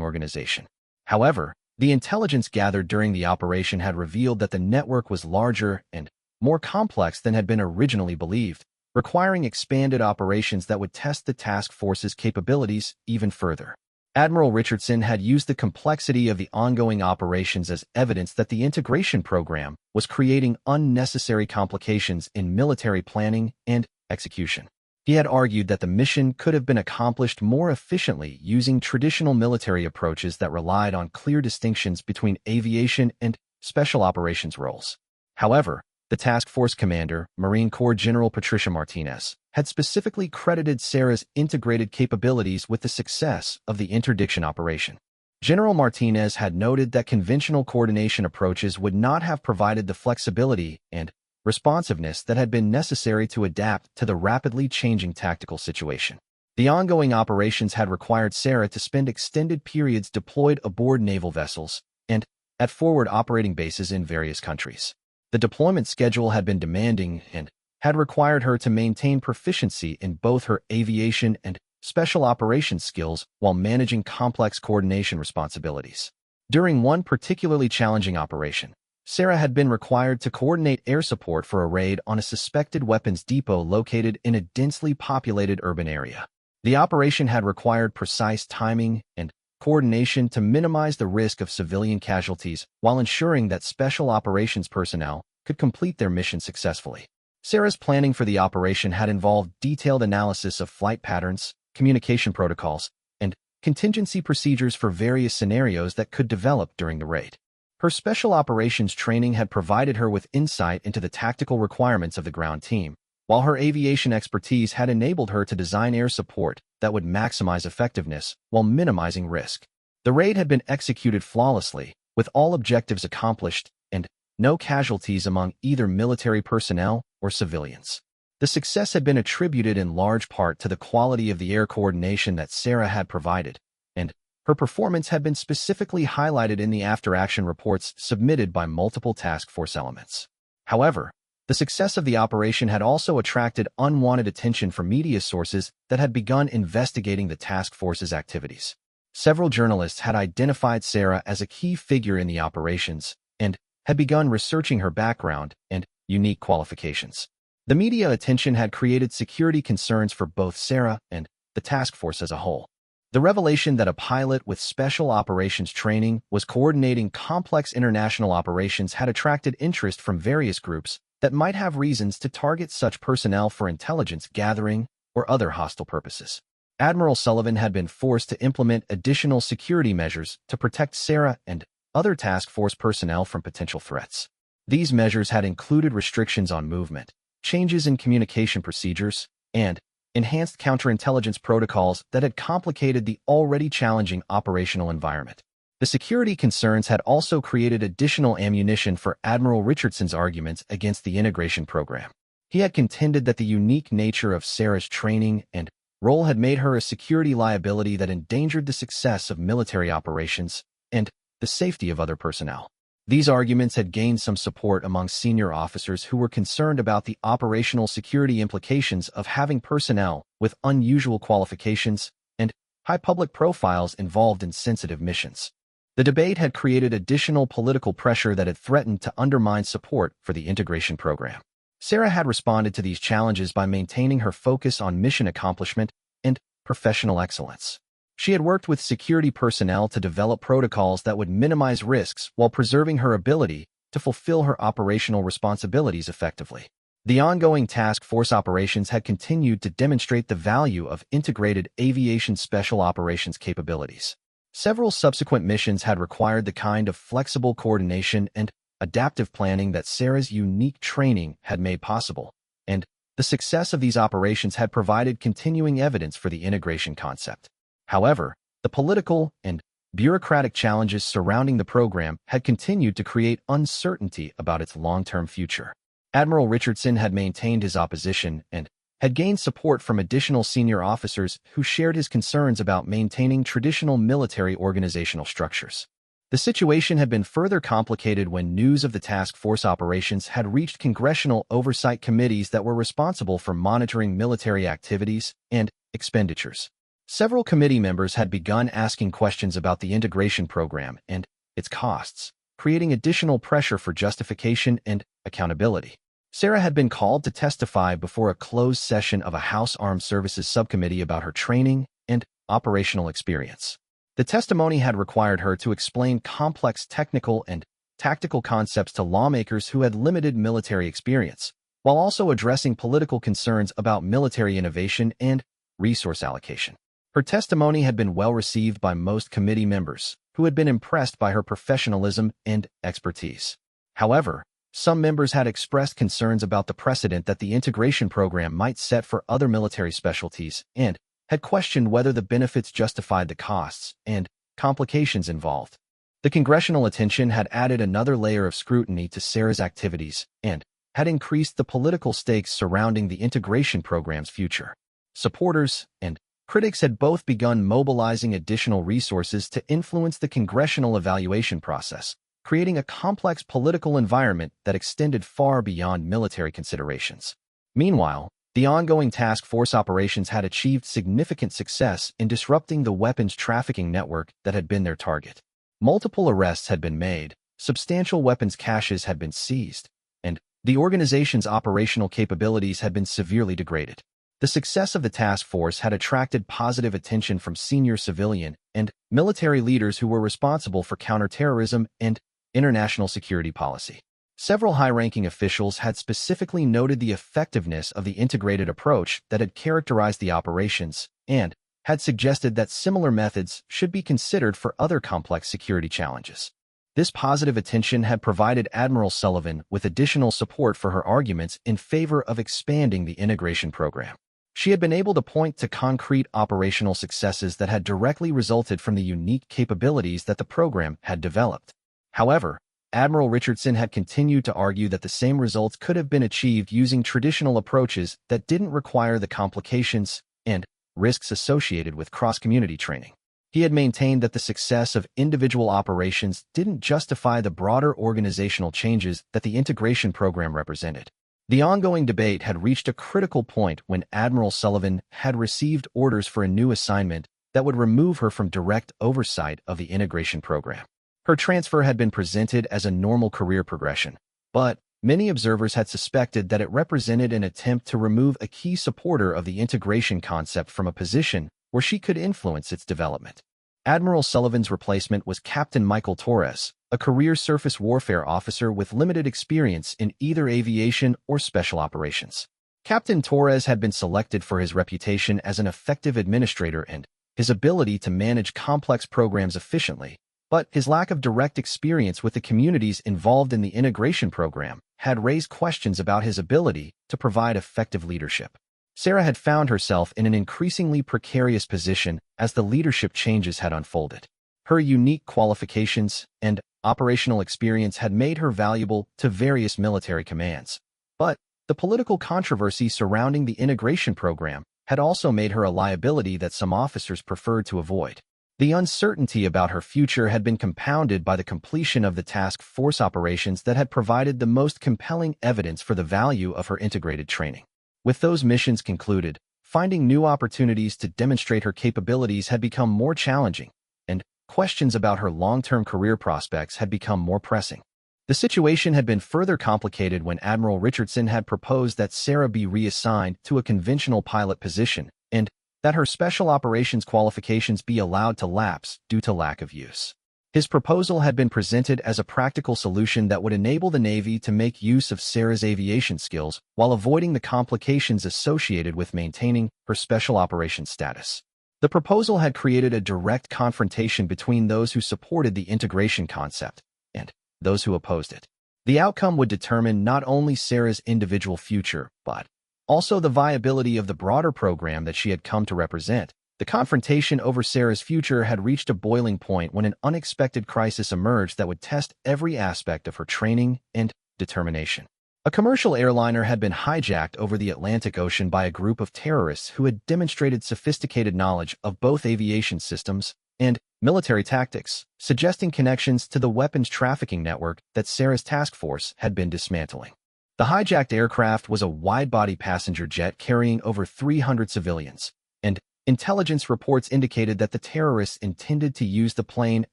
organization. However, the intelligence gathered during the operation had revealed that the network was larger and more complex than had been originally believed, requiring expanded operations that would test the task force's capabilities even further. Admiral Richardson had used the complexity of the ongoing operations as evidence that the integration program was creating unnecessary complications in military planning and execution. He had argued that the mission could have been accomplished more efficiently using traditional military approaches that relied on clear distinctions between aviation and special operations roles. However, the task force commander, Marine Corps General Patricia Martinez, had specifically credited Sarah's integrated capabilities with the success of the interdiction operation. General Martinez had noted that conventional coordination approaches would not have provided the flexibility and responsiveness that had been necessary to adapt to the rapidly changing tactical situation. The ongoing operations had required Sarah to spend extended periods deployed aboard naval vessels and at forward operating bases in various countries. The deployment schedule had been demanding and had required her to maintain proficiency in both her aviation and special operations skills while managing complex coordination responsibilities. During one particularly challenging operation, Sarah had been required to coordinate air support for a raid on a suspected weapons depot located in a densely populated urban area. The operation had required precise timing and coordination to minimize the risk of civilian casualties while ensuring that special operations personnel could complete their mission successfully. Sarah's planning for the operation had involved detailed analysis of flight patterns, communication protocols, and contingency procedures for various scenarios that could develop during the raid. Her special operations training had provided her with insight into the tactical requirements of the ground team, while her aviation expertise had enabled her to design air support that would maximize effectiveness while minimizing risk. The raid had been executed flawlessly, with all objectives accomplished and no casualties among either military personnel or civilians. The success had been attributed in large part to the quality of the air coordination that Sarah had provided, and her performance had been specifically highlighted in the after-action reports submitted by multiple task force elements. However, the success of the operation had also attracted unwanted attention from media sources that had begun investigating the task force's activities. Several journalists had identified Sarah as a key figure in the operations and had begun researching her background and unique qualifications. The media attention had created security concerns for both Sarah and the task force as a whole. The revelation that a pilot with special operations training was coordinating complex international operations had attracted interest from various groups that might have reasons to target such personnel for intelligence gathering or other hostile purposes. Admiral Sullivan had been forced to implement additional security measures to protect Sarah and other task force personnel from potential threats. These measures had included restrictions on movement, changes in communication procedures, and enhanced counterintelligence protocols that had complicated the already challenging operational environment. The security concerns had also created additional ammunition for Admiral Richardson's arguments against the integration program. He had contended that the unique nature of Sarah's training and role had made her a security liability that endangered the success of military operations and the safety of other personnel. These arguments had gained some support among senior officers who were concerned about the operational security implications of having personnel with unusual qualifications and high public profiles involved in sensitive missions. The debate had created additional political pressure that had threatened to undermine support for the integration program. Sarah had responded to these challenges by maintaining her focus on mission accomplishment and professional excellence. She had worked with security personnel to develop protocols that would minimize risks while preserving her ability to fulfill her operational responsibilities effectively. The ongoing task force operations had continued to demonstrate the value of integrated aviation special operations capabilities. Several subsequent missions had required the kind of flexible coordination and adaptive planning that Sarah's unique training had made possible, and the success of these operations had provided continuing evidence for the integration concept. However, the political and bureaucratic challenges surrounding the program had continued to create uncertainty about its long-term future. Admiral Richardson had maintained his opposition and had gained support from additional senior officers who shared his concerns about maintaining traditional military organizational structures. The situation had been further complicated when news of the task force operations had reached congressional oversight committees that were responsible for monitoring military activities and expenditures. Several committee members had begun asking questions about the integration program and its costs, creating additional pressure for justification and accountability. Sarah had been called to testify before a closed session of a House Armed Services Subcommittee about her training and operational experience. The testimony had required her to explain complex technical and tactical concepts to lawmakers who had limited military experience, while also addressing political concerns about military innovation and resource allocation. Her testimony had been well received by most committee members, who had been impressed by her professionalism and expertise. However, some members had expressed concerns about the precedent that the integration program might set for other military specialties and had questioned whether the benefits justified the costs and complications involved. The congressional attention had added another layer of scrutiny to Sarah's activities and had increased the political stakes surrounding the integration program's future. Supporters and critics had both begun mobilizing additional resources to influence the congressional evaluation process, creating a complex political environment that extended far beyond military considerations. Meanwhile, the ongoing task force operations had achieved significant success in disrupting the weapons trafficking network that had been their target. Multiple arrests had been made, substantial weapons caches had been seized, and the organization's operational capabilities had been severely degraded. The success of the task force had attracted positive attention from senior civilian and military leaders who were responsible for counterterrorism and international security policy. Several high-ranking officials had specifically noted the effectiveness of the integrated approach that had characterized the operations and had suggested that similar methods should be considered for other complex security challenges. This positive attention had provided Admiral Sullivan with additional support for her arguments in favor of expanding the integration program. She had been able to point to concrete operational successes that had directly resulted from the unique capabilities that the program had developed. However, Admiral Richardson had continued to argue that the same results could have been achieved using traditional approaches that didn't require the complications and risks associated with cross-community training. He had maintained that the success of individual operations didn't justify the broader organizational changes that the integration program represented. The ongoing debate had reached a critical point when Admiral Sullivan had received orders for a new assignment that would remove her from direct oversight of the integration program. Her transfer had been presented as a normal career progression, but many observers had suspected that it represented an attempt to remove a key supporter of the integration concept from a position where she could influence its development. Admiral Sullivan's replacement was Captain Michael Torres, a career surface warfare officer with limited experience in either aviation or special operations. Captain Torres had been selected for his reputation as an effective administrator and his ability to manage complex programs efficiently, but his lack of direct experience with the communities involved in the integration program had raised questions about his ability to provide effective leadership. Sarah had found herself in an increasingly precarious position as the leadership changes had unfolded. Her unique qualifications and operational experience had made her valuable to various military commands, but the political controversy surrounding the integration program had also made her a liability that some officers preferred to avoid. The uncertainty about her future had been compounded by the completion of the task force operations that had provided the most compelling evidence for the value of her integrated training. With those missions concluded, finding new opportunities to demonstrate her capabilities had become more challenging, and questions about her long-term career prospects had become more pressing. The situation had been further complicated when Admiral Richardson had proposed that Sarah be reassigned to a conventional pilot position and that her special operations qualifications be allowed to lapse due to lack of use. His proposal had been presented as a practical solution that would enable the Navy to make use of Sarah's aviation skills while avoiding the complications associated with maintaining her special operations status. The proposal had created a direct confrontation between those who supported the integration concept and those who opposed it. The outcome would determine not only Sarah's individual future, but also the viability of the broader program that she had come to represent. The confrontation over Sarah's future had reached a boiling point when an unexpected crisis emerged that would test every aspect of her training and determination. A commercial airliner had been hijacked over the Atlantic Ocean by a group of terrorists who had demonstrated sophisticated knowledge of both aviation systems and military tactics, suggesting connections to the weapons trafficking network that Sarah's task force had been dismantling. The hijacked aircraft was a wide-body passenger jet carrying over 300 civilians, and intelligence reports indicated that the terrorists intended to use the plane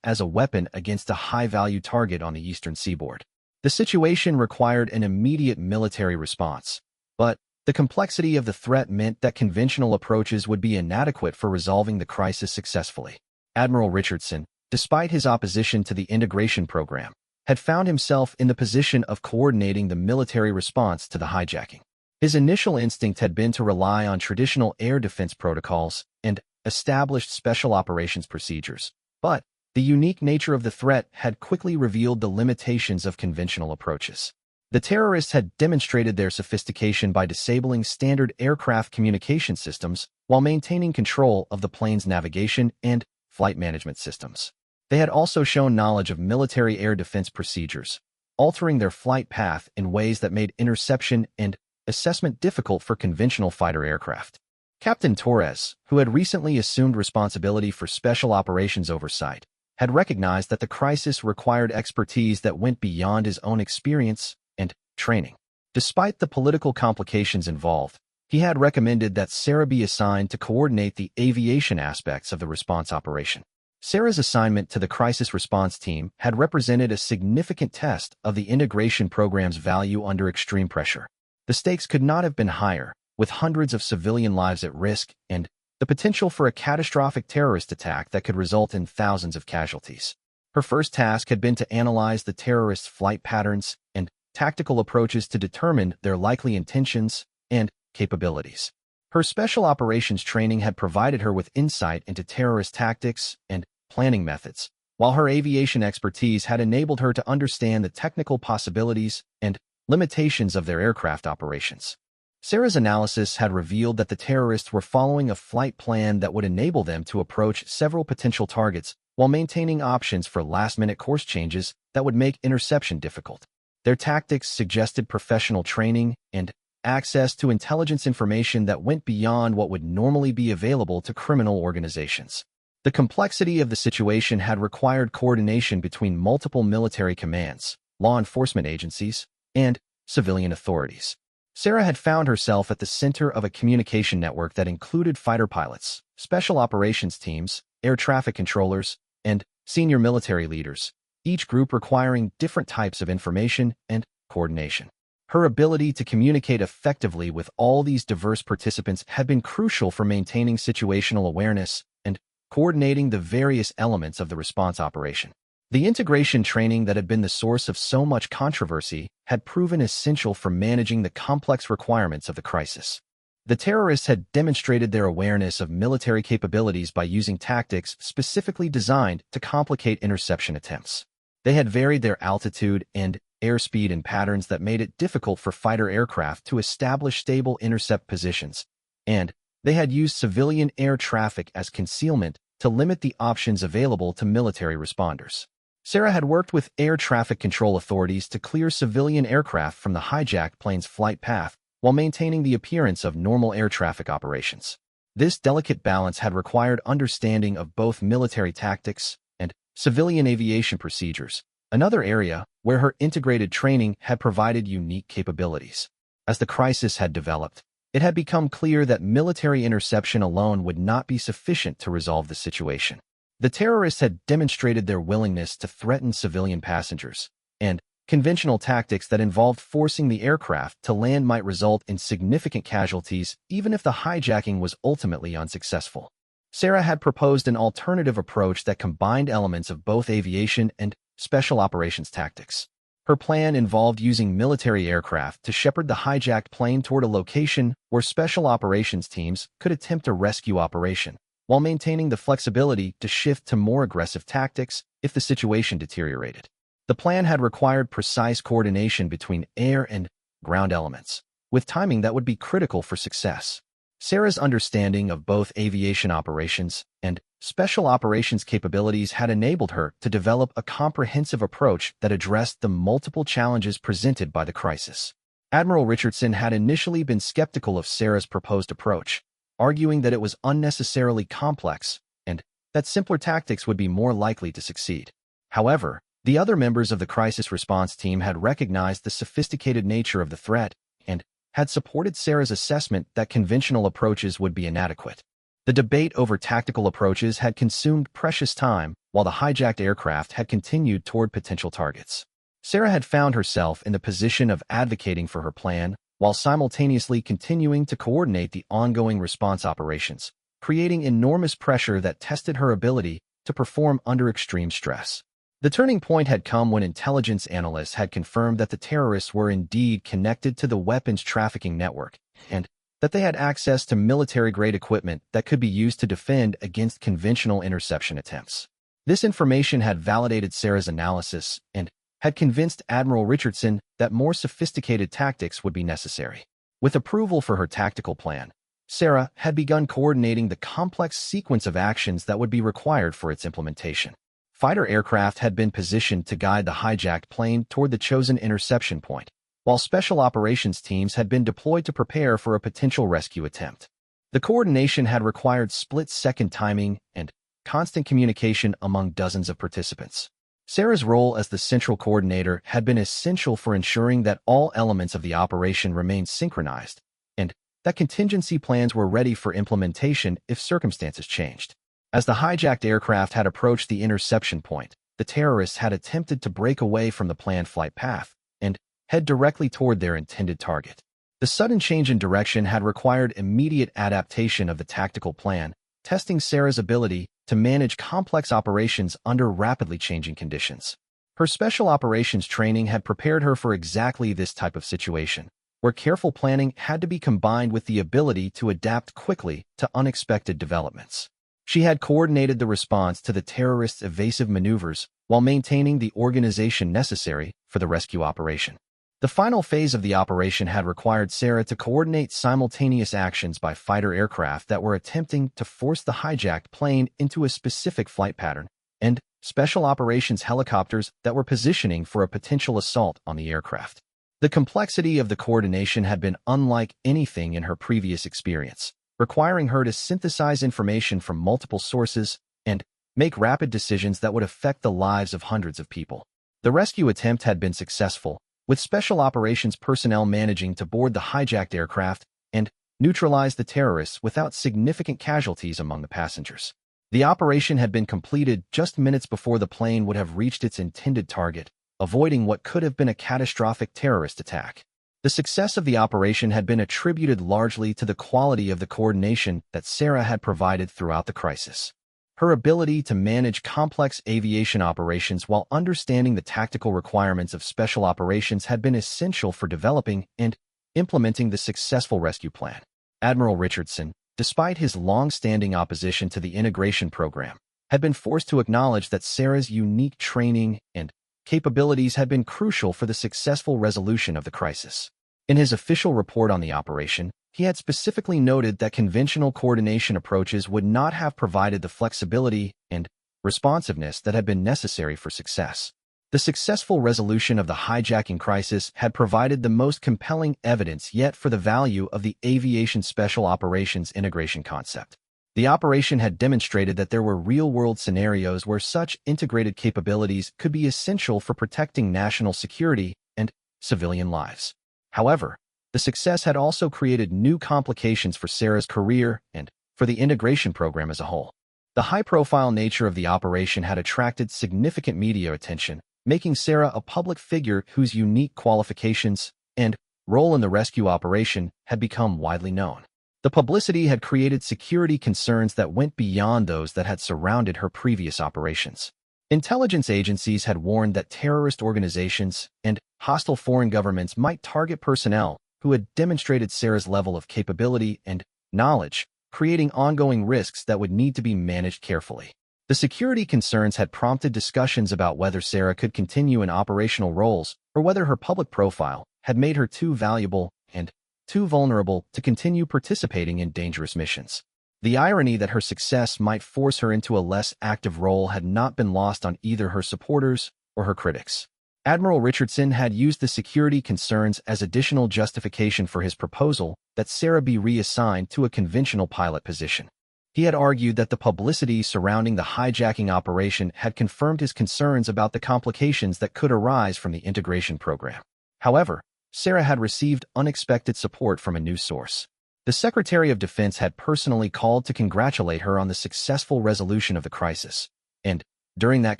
as a weapon against a high-value target on the eastern seaboard. The situation required an immediate military response, but the complexity of the threat meant that conventional approaches would be inadequate for resolving the crisis successfully. Admiral Richardson, despite his opposition to the integration program, had found himself in the position of coordinating the military response to the hijacking. His initial instinct had been to rely on traditional air defense protocols and established special operations procedures, but the unique nature of the threat had quickly revealed the limitations of conventional approaches. The terrorists had demonstrated their sophistication by disabling standard aircraft communication systems while maintaining control of the plane's navigation and flight management systems. They had also shown knowledge of military air defense procedures, altering their flight path in ways that made interception and assessment difficult for conventional fighter aircraft. Captain Torres, who had recently assumed responsibility for special operations oversight, had recognized that the crisis required expertise that went beyond his own experience and training. Despite the political complications involved, he had recommended that Sarah be assigned to coordinate the aviation aspects of the response operation. Sarah's assignment to the crisis response team had represented a significant test of the integration program's value under extreme pressure. The stakes could not have been higher, with hundreds of civilian lives at risk and the potential for a catastrophic terrorist attack that could result in thousands of casualties. Her first task had been to analyze the terrorists' flight patterns and tactical approaches to determine their likely intentions and capabilities. Her special operations training had provided her with insight into terrorist tactics and planning methods, while her aviation expertise had enabled her to understand the technical possibilities and limitations of their aircraft operations. Sarah's analysis had revealed that the terrorists were following a flight plan that would enable them to approach several potential targets while maintaining options for last-minute course changes that would make interception difficult. Their tactics suggested professional training and access to intelligence information that went beyond what would normally be available to criminal organizations. The complexity of the situation had required coordination between multiple military commands, law enforcement agencies, and civilian authorities. Sarah had found herself at the center of a communication network that included fighter pilots, special operations teams, air traffic controllers, and senior military leaders, each group requiring different types of information and coordination. Her ability to communicate effectively with all these diverse participants had been crucial for maintaining situational awareness and coordinating the various elements of the response operation. The integration training that had been the source of so much controversy had proven essential for managing the complex requirements of the crisis. The terrorists had demonstrated their awareness of military capabilities by using tactics specifically designed to complicate interception attempts. They had varied their altitude and airspeed in patterns that made it difficult for fighter aircraft to establish stable intercept positions, and they had used civilian air traffic as concealment to limit the options available to military responders. Sarah had worked with air traffic control authorities to clear civilian aircraft from the hijacked plane's flight path while maintaining the appearance of normal air traffic operations. This delicate balance had required understanding of both military tactics and civilian aviation procedures, another area where her integrated training had provided unique capabilities. As the crisis had developed, it had become clear that military interception alone would not be sufficient to resolve the situation. The terrorists had demonstrated their willingness to threaten civilian passengers, and conventional tactics that involved forcing the aircraft to land might result in significant casualties even if the hijacking was ultimately unsuccessful. Sarah had proposed an alternative approach that combined elements of both aviation and special operations tactics. Her plan involved using military aircraft to shepherd the hijacked plane toward a location where special operations teams could attempt a rescue operation, while maintaining the flexibility to shift to more aggressive tactics if the situation deteriorated. The plan had required precise coordination between air and ground elements, with timing that would be critical for success. Sarah's understanding of both aviation operations and special operations capabilities had enabled her to develop a comprehensive approach that addressed the multiple challenges presented by the crisis. Admiral Richardson had initially been skeptical of Sarah's proposed approach, arguing that it was unnecessarily complex and that simpler tactics would be more likely to succeed. However, the other members of the crisis response team had recognized the sophisticated nature of the threat and had supported Sarah's assessment that conventional approaches would be inadequate. The debate over tactical approaches had consumed precious time while the hijacked aircraft had continued toward potential targets. Sarah had found herself in the position of advocating for her plan while simultaneously continuing to coordinate the ongoing response operations, creating enormous pressure that tested her ability to perform under extreme stress. The turning point had come when intelligence analysts had confirmed that the terrorists were indeed connected to the weapons trafficking network, and that they had access to military-grade equipment that could be used to defend against conventional interception attempts. This information had validated Sarah's analysis and had convinced Admiral Richardson that more sophisticated tactics would be necessary. With approval for her tactical plan, Sarah had begun coordinating the complex sequence of actions that would be required for its implementation. Fighter aircraft had been positioned to guide the hijacked plane toward the chosen interception point, while special operations teams had been deployed to prepare for a potential rescue attempt. The coordination had required split-second timing and constant communication among dozens of participants. Sarah's role as the central coordinator had been essential for ensuring that all elements of the operation remained synchronized and that contingency plans were ready for implementation if circumstances changed. As the hijacked aircraft had approached the interception point, the terrorists had attempted to break away from the planned flight path and head directly toward their intended target. The sudden change in direction had required immediate adaptation of the tactical plan, testing Sarah's ability to manage complex operations under rapidly changing conditions. Her special operations training had prepared her for exactly this type of situation, where careful planning had to be combined with the ability to adapt quickly to unexpected developments. She had coordinated the response to the terrorists' evasive maneuvers while maintaining the organization necessary for the rescue operation. The final phase of the operation had required Sarah to coordinate simultaneous actions by fighter aircraft that were attempting to force the hijacked plane into a specific flight pattern, and special operations helicopters that were positioning for a potential assault on the aircraft. The complexity of the coordination had been unlike anything in her previous experience, requiring her to synthesize information from multiple sources and make rapid decisions that would affect the lives of hundreds of people. The rescue attempt had been successful, with special operations personnel managing to board the hijacked aircraft and neutralize the terrorists without significant casualties among the passengers. The operation had been completed just minutes before the plane would have reached its intended target, avoiding what could have been a catastrophic terrorist attack. The success of the operation had been attributed largely to the quality of the coordination that Sarah had provided throughout the crisis. Her ability to manage complex aviation operations while understanding the tactical requirements of special operations had been essential for developing and implementing the successful rescue plan. Admiral Richardson, despite his long-standing opposition to the integration program, had been forced to acknowledge that Sarah's unique training and capabilities had been crucial for the successful resolution of the crisis. In his official report on the operation, he had specifically noted that conventional coordination approaches would not have provided the flexibility and responsiveness that had been necessary for success. The successful resolution of the hijacking crisis had provided the most compelling evidence yet for the value of the aviation special operations integration concept. The operation had demonstrated that there were real-world scenarios where such integrated capabilities could be essential for protecting national security and civilian lives. However, the success had also created new complications for Sarah's career and for the integration program as a whole. The high-profile nature of the operation had attracted significant media attention, making Sarah a public figure whose unique qualifications and role in the rescue operation had become widely known. The publicity had created security concerns that went beyond those that had surrounded her previous operations. Intelligence agencies had warned that terrorist organizations and hostile foreign governments might target personnel who had demonstrated Sarah's level of capability and knowledge, creating ongoing risks that would need to be managed carefully. The security concerns had prompted discussions about whether Sarah could continue in operational roles or whether her public profile had made her too valuable and too vulnerable to continue participating in dangerous missions. The irony that her success might force her into a less active role had not been lost on either her supporters or her critics. Admiral Richardson had used the security concerns as additional justification for his proposal that Sarah be reassigned to a conventional pilot position. He had argued that the publicity surrounding the hijacking operation had confirmed his concerns about the complications that could arise from the integration program. However, Sarah had received unexpected support from a new source. The Secretary of Defense had personally called to congratulate her on the successful resolution of the crisis, and, during that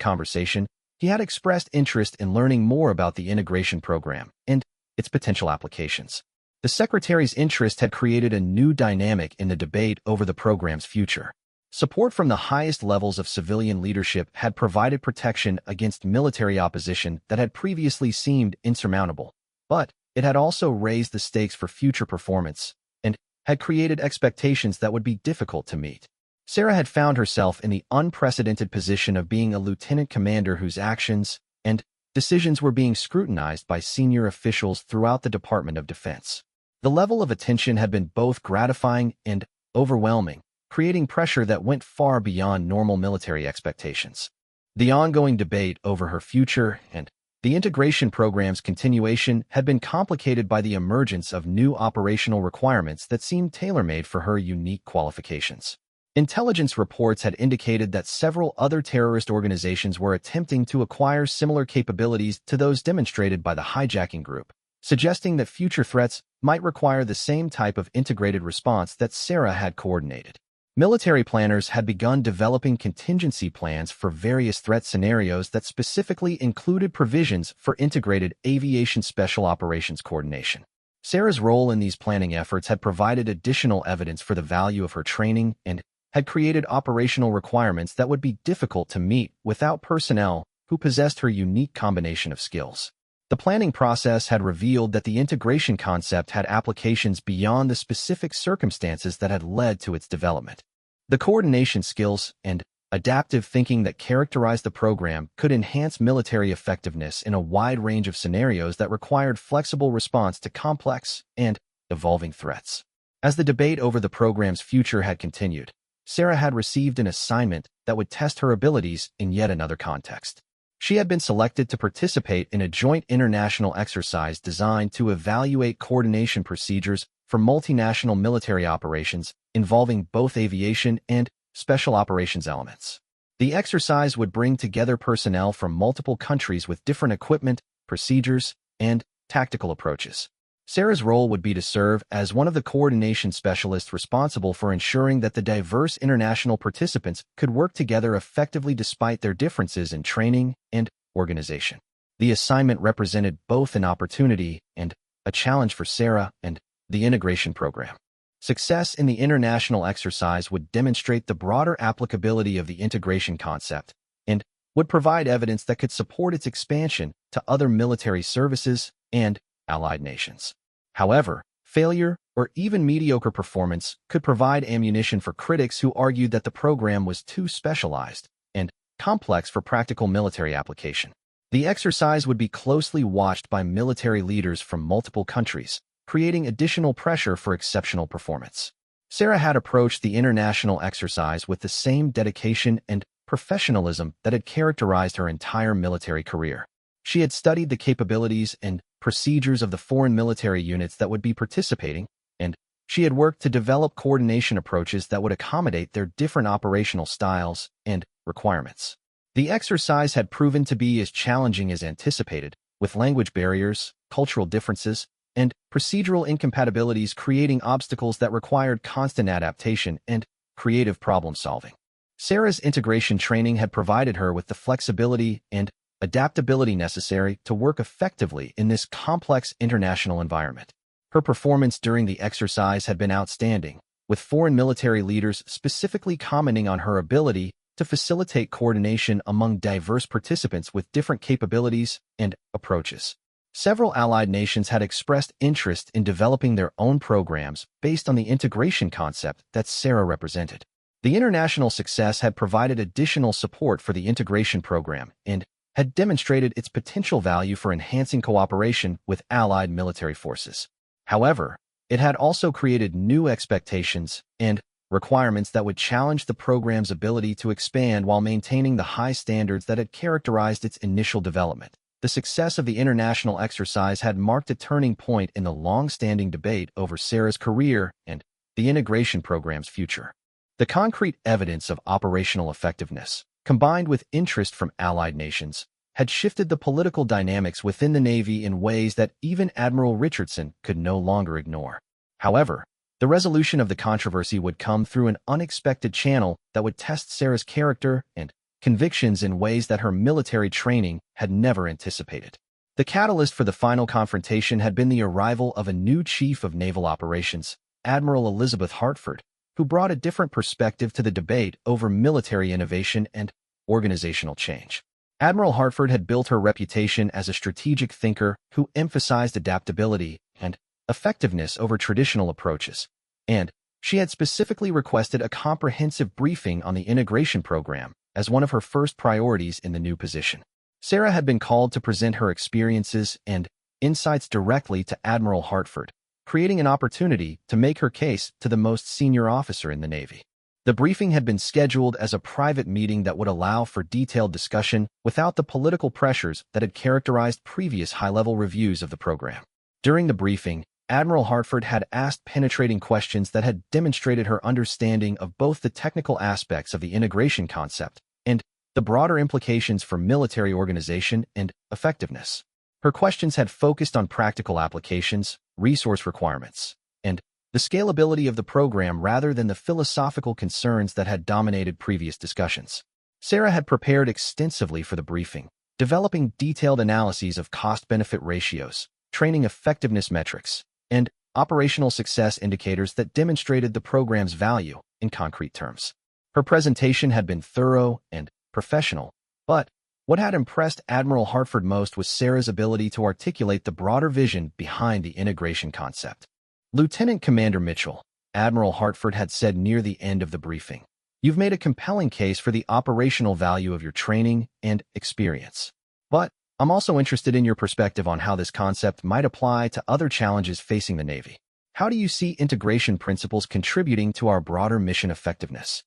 conversation, he had expressed interest in learning more about the integration program and its potential applications. The Secretary's interest had created a new dynamic in the debate over the program's future. Support from the highest levels of civilian leadership had provided protection against military opposition that had previously seemed insurmountable, but it had also raised the stakes for future performance and had created expectations that would be difficult to meet. Sarah had found herself in the unprecedented position of being a lieutenant commander whose actions and decisions were being scrutinized by senior officials throughout the Department of Defense. The level of attention had been both gratifying and overwhelming, creating pressure that went far beyond normal military expectations. The ongoing debate over her future and the integration program's continuation had been complicated by the emergence of new operational requirements that seemed tailor-made for her unique qualifications. Intelligence reports had indicated that several other terrorist organizations were attempting to acquire similar capabilities to those demonstrated by the hijacking group, suggesting that future threats might require the same type of integrated response that Sarah had coordinated. Military planners had begun developing contingency plans for various threat scenarios that specifically included provisions for integrated aviation special operations coordination. Sarah's role in these planning efforts had provided additional evidence for the value of her training and had created operational requirements that would be difficult to meet without personnel who possessed her unique combination of skills. The planning process had revealed that the integration concept had applications beyond the specific circumstances that had led to its development. The coordination skills and adaptive thinking that characterized the program could enhance military effectiveness in a wide range of scenarios that required flexible response to complex and evolving threats. As the debate over the program's future had continued, Sarah had received an assignment that would test her abilities in yet another context. She had been selected to participate in a joint international exercise designed to evaluate coordination procedures for multinational military operations involving both aviation and special operations elements. The exercise would bring together personnel from multiple countries with different equipment, procedures, and tactical approaches. Sarah's role would be to serve as one of the coordination specialists responsible for ensuring that the diverse international participants could work together effectively despite their differences in training and organization. The assignment represented both an opportunity and a challenge for Sarah and the integration program. Success in the international exercise would demonstrate the broader applicability of the integration concept and would provide evidence that could support its expansion to other military services and allied nations. However, failure or even mediocre performance could provide ammunition for critics who argued that the program was too specialized and complex for practical military application. The exercise would be closely watched by military leaders from multiple countries, creating additional pressure for exceptional performance. Sarah had approached the international exercise with the same dedication and professionalism that had characterized her entire military career. She had studied the capabilities and procedures of the foreign military units that would be participating, and she had worked to develop coordination approaches that would accommodate their different operational styles and requirements. The exercise had proven to be as challenging as anticipated, with language barriers, cultural differences, and procedural incompatibilities creating obstacles that required constant adaptation and creative problem-solving. Sarah's integration training had provided her with the flexibility and adaptability necessary to work effectively in this complex international environment. Her performance during the exercise had been outstanding, with foreign military leaders specifically commenting on her ability to facilitate coordination among diverse participants with different capabilities and approaches. Several allied nations had expressed interest in developing their own programs based on the integration concept that Sarah represented. The international success had provided additional support for the integration program and had demonstrated its potential value for enhancing cooperation with allied military forces. However, it had also created new expectations and requirements that would challenge the program's ability to expand while maintaining the high standards that had characterized its initial development. The the success of the international exercise had marked a turning point in the long-standing debate over Sarah's career and the integration program's future. The concrete evidence of operational effectiveness, combined with interest from allied nations, had shifted the political dynamics within the Navy in ways that even Admiral Richardson could no longer ignore. However, the resolution of the controversy would come through an unexpected channel that would test Sarah's character and convictions in ways that her military training had never anticipated. The catalyst for the final confrontation had been the arrival of a new chief of naval operations, Admiral Elizabeth Hartford, who brought a different perspective to the debate over military innovation and organizational change. Admiral Hartford had built her reputation as a strategic thinker who emphasized adaptability and effectiveness over traditional approaches, and she had specifically requested a comprehensive briefing on the integration program as one of her first priorities in the new position. Sarah had been called to present her experiences and insights directly to Admiral Hartford, creating an opportunity to make her case to the most senior officer in the Navy. The briefing had been scheduled as a private meeting that would allow for detailed discussion without the political pressures that had characterized previous high-level reviews of the program. During the briefing, Admiral Hartford had asked penetrating questions that had demonstrated her understanding of both the technical aspects of the integration concept and the broader implications for military organization and effectiveness. Her questions had focused on practical applications, resource requirements, and the scalability of the program rather than the philosophical concerns that had dominated previous discussions. Sarah had prepared extensively for the briefing, developing detailed analyses of cost-benefit ratios, training effectiveness metrics, and operational success indicators that demonstrated the program's value in concrete terms. Her presentation had been thorough and professional, but what had impressed Admiral Hartford most was Sarah's ability to articulate the broader vision behind the integration concept. Lieutenant Commander Mitchell, Admiral Hartford had said near the end of the briefing, "You've made a compelling case for the operational value of your training and experience. But I'm also interested in your perspective on how this concept might apply to other challenges facing the Navy. How do you see integration principles contributing to our broader mission effectiveness?"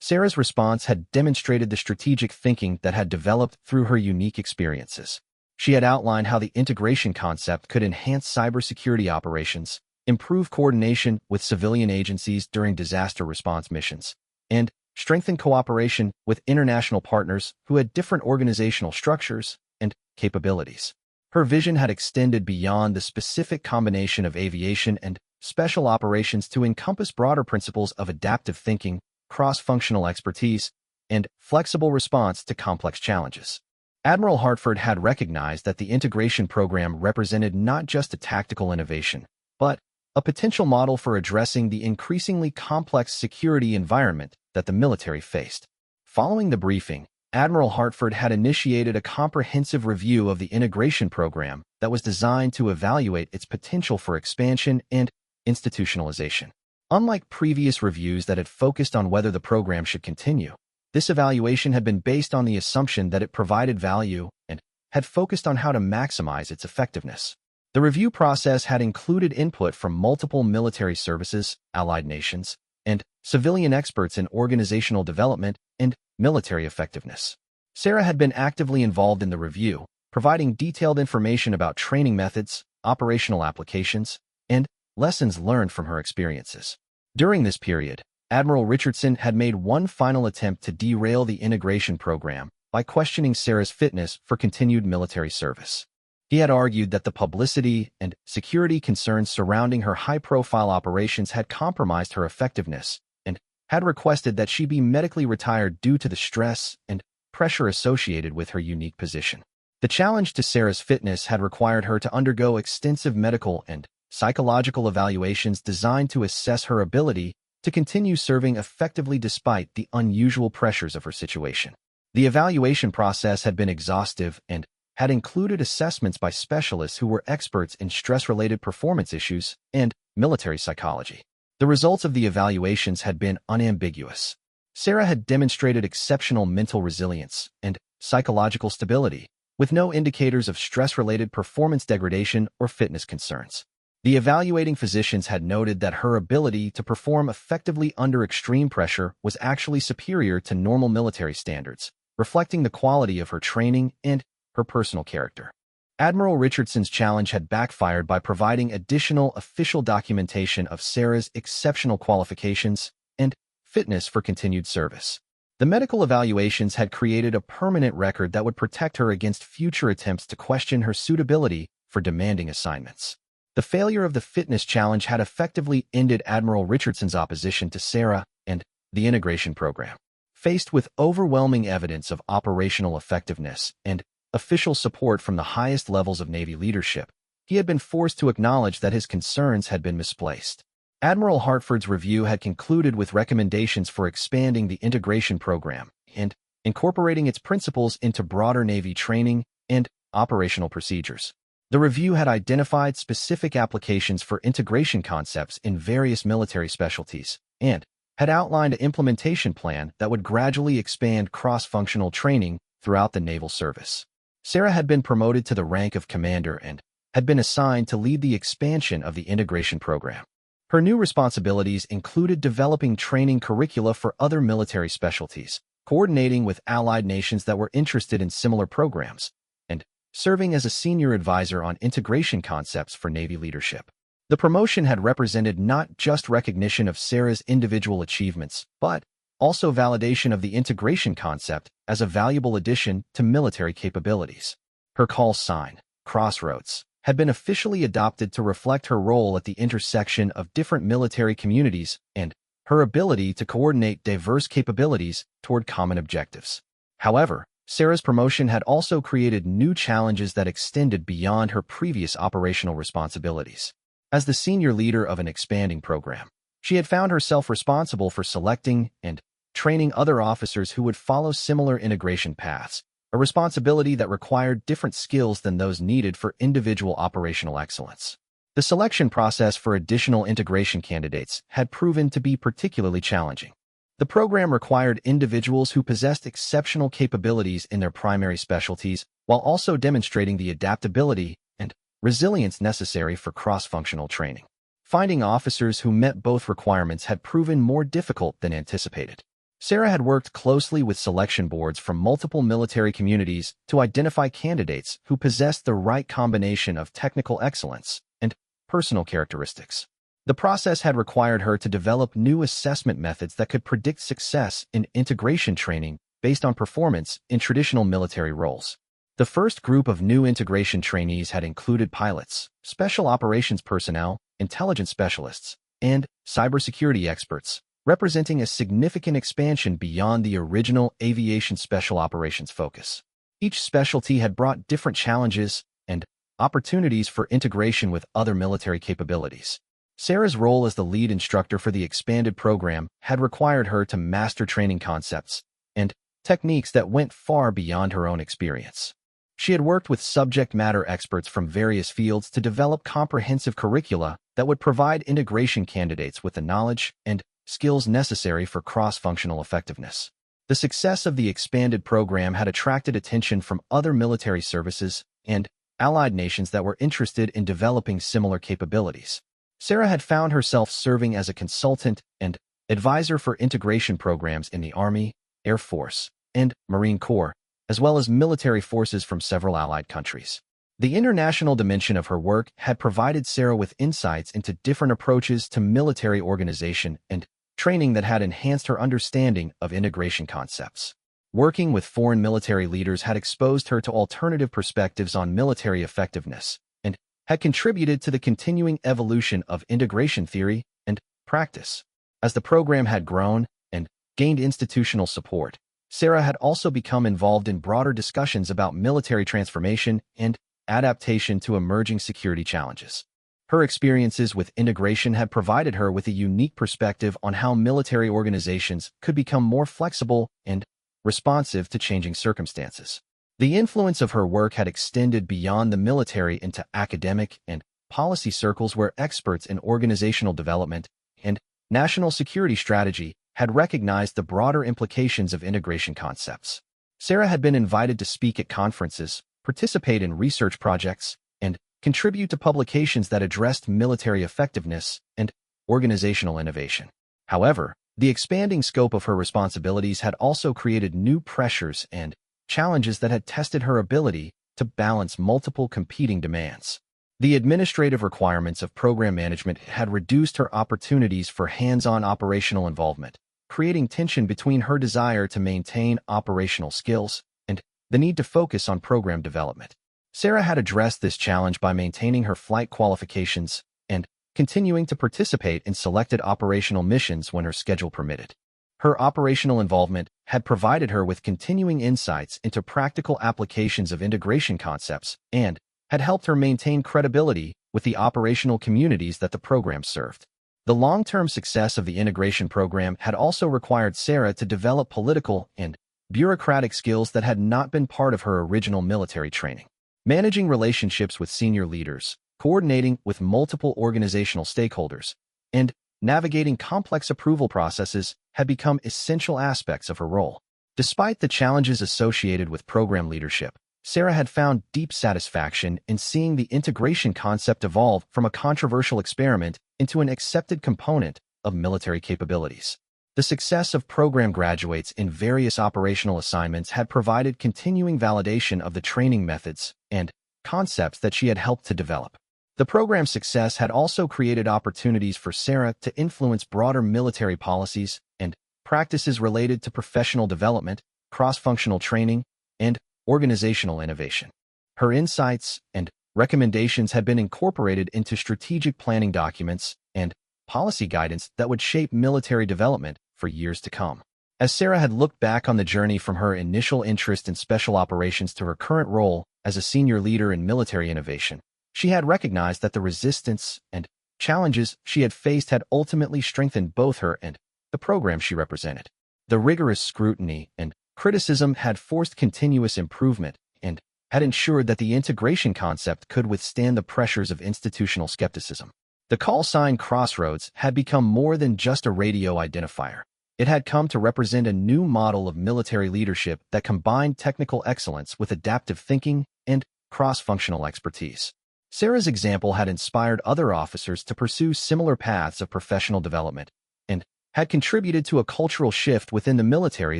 Sarah's response had demonstrated the strategic thinking that had developed through her unique experiences. She had outlined how the integration concept could enhance cybersecurity operations, improve coordination with civilian agencies during disaster response missions, and strengthen cooperation with international partners who had different organizational structures and capabilities. Her vision had extended beyond the specific combination of aviation and special operations to encompass broader principles of adaptive thinking, cross-functional expertise, and flexible response to complex challenges. Admiral Hartford had recognized that the integration program represented not just a tactical innovation, but a potential model for addressing the increasingly complex security environment that the military faced. Following the briefing, Admiral Hartford had initiated a comprehensive review of the integration program that was designed to evaluate its potential for expansion and institutionalization. Unlike previous reviews that had focused on whether the program should continue, this evaluation had been based on the assumption that it provided value and had focused on how to maximize its effectiveness. The review process had included input from multiple military services, allied nations, and civilian experts in organizational development and military effectiveness. Sarah had been actively involved in the review, providing detailed information about training methods, operational applications, and lessons learned from her experiences. During this period, Admiral Richardson had made one final attempt to derail the integration program by questioning Sarah's fitness for continued military service. He had argued that the publicity and security concerns surrounding her high-profile operations had compromised her effectiveness and had requested that she be medically retired due to the stress and pressure associated with her unique position. The challenge to Sarah's fitness had required her to undergo extensive medical and psychological evaluations designed to assess her ability to continue serving effectively despite the unusual pressures of her situation. The evaluation process had been exhaustive and had included assessments by specialists who were experts in stress-related performance issues and military psychology. The results of the evaluations had been unambiguous. Sarah had demonstrated exceptional mental resilience and psychological stability, with no indicators of stress-related performance degradation or fitness concerns. The evaluating physicians had noted that her ability to perform effectively under extreme pressure was actually superior to normal military standards, reflecting the quality of her training and her personal character. Admiral Richardson's challenge had backfired by providing additional official documentation of Sarah's exceptional qualifications and fitness for continued service. The medical evaluations had created a permanent record that would protect her against future attempts to question her suitability for demanding assignments. The failure of the fitness challenge had effectively ended Admiral Richardson's opposition to Sarah and the integration program. Faced with overwhelming evidence of operational effectiveness and official support from the highest levels of Navy leadership, he had been forced to acknowledge that his concerns had been misplaced. Admiral Hartford's review had concluded with recommendations for expanding the integration program and incorporating its principles into broader Navy training and operational procedures. The review had identified specific applications for integration concepts in various military specialties and had outlined an implementation plan that would gradually expand cross-functional training throughout the naval service. Sarah had been promoted to the rank of commander and had been assigned to lead the expansion of the integration program. Her new responsibilities included developing training curricula for other military specialties, coordinating with allied nations that were interested in similar programs, and serving as a senior advisor on integration concepts for Navy leadership. The promotion had represented not just recognition of Sarah's individual achievements, but also validation of the integration concept as a valuable addition to military capabilities. Her call sign, Crossroads, had been officially adopted to reflect her role at the intersection of different military communities and her ability to coordinate diverse capabilities toward common objectives. However, Sarah's promotion had also created new challenges that extended beyond her previous operational responsibilities. As the senior leader of an expanding program, she had found herself responsible for selecting and training other officers who would follow similar integration paths, a responsibility that required different skills than those needed for individual operational excellence. The selection process for additional integration candidates had proven to be particularly challenging. The program required individuals who possessed exceptional capabilities in their primary specialties while also demonstrating the adaptability and resilience necessary for cross-functional training. Finding officers who met both requirements had proven more difficult than anticipated. Sarah had worked closely with selection boards from multiple military communities to identify candidates who possessed the right combination of technical excellence and personal characteristics. The process had required her to develop new assessment methods that could predict success in integration training based on performance in traditional military roles. The first group of new integration trainees had included pilots, special operations personnel, intelligence specialists, and cybersecurity experts, representing a significant expansion beyond the original aviation special operations focus. Each specialty had brought different challenges and opportunities for integration with other military capabilities. Sarah's role as the lead instructor for the expanded program had required her to master training concepts and techniques that went far beyond her own experience. She had worked with subject matter experts from various fields to develop comprehensive curricula that would provide integration candidates with the knowledge and skills necessary for cross-functional effectiveness. The success of the expanded program had attracted attention from other military services and allied nations that were interested in developing similar capabilities. Sarah had found herself serving as a consultant and advisor for integration programs in the Army, Air Force, and Marine Corps, as well as military forces from several allied countries. The international dimension of her work had provided Sarah with insights into different approaches to military organization and training that had enhanced her understanding of integration concepts. Working with foreign military leaders had exposed her to alternative perspectives on military effectiveness and had contributed to the continuing evolution of integration theory and practice. As the program had grown and gained institutional support, Sarah had also become involved in broader discussions about military transformation and adaptation to emerging security challenges. Her experiences with integration had provided her with a unique perspective on how military organizations could become more flexible and responsive to changing circumstances. The influence of her work had extended beyond the military into academic and policy circles where experts in organizational development and national security strategy had recognized the broader implications of integration concepts. Sarah had been invited to speak at conferences, participate in research projects, and contribute to publications that addressed military effectiveness and organizational innovation. However, the expanding scope of her responsibilities had also created new pressures and challenges that had tested her ability to balance multiple competing demands. The administrative requirements of program management had reduced her opportunities for hands-on operational involvement, creating tension between her desire to maintain operational skills and the need to focus on program development. Sarah had addressed this challenge by maintaining her flight qualifications and continuing to participate in selected operational missions when her schedule permitted. Her operational involvement had provided her with continuing insights into practical applications of integration concepts and had helped her maintain credibility with the operational communities that the program served. The long-term success of the integration program had also required Sarah to develop political and bureaucratic skills that had not been part of her original military training. Managing relationships with senior leaders, coordinating with multiple organizational stakeholders, and navigating complex approval processes had become essential aspects of her role. Despite the challenges associated with program leadership, Sarah had found deep satisfaction in seeing the integration concept evolve from a controversial experiment into an accepted component of military capabilities. The success of program graduates in various operational assignments had provided continuing validation of the training methods and concepts that she had helped to develop. The program's success had also created opportunities for Sarah to influence broader military policies and practices related to professional development, cross-functional training, and organizational innovation. Her insights and recommendations had been incorporated into strategic planning documents and policy guidance that would shape military development for years to come. As Sarah had looked back on the journey from her initial interest in special operations to her current role as a senior leader in military innovation, she had recognized that the resistance and challenges she had faced had ultimately strengthened both her and the program she represented. The rigorous scrutiny and criticism had forced continuous improvement and had ensured that the integration concept could withstand the pressures of institutional skepticism. The call sign Crossroads had become more than just a radio identifier. It had come to represent a new model of military leadership that combined technical excellence with adaptive thinking and cross-functional expertise. Sarah's example had inspired other officers to pursue similar paths of professional development and had contributed to a cultural shift within the military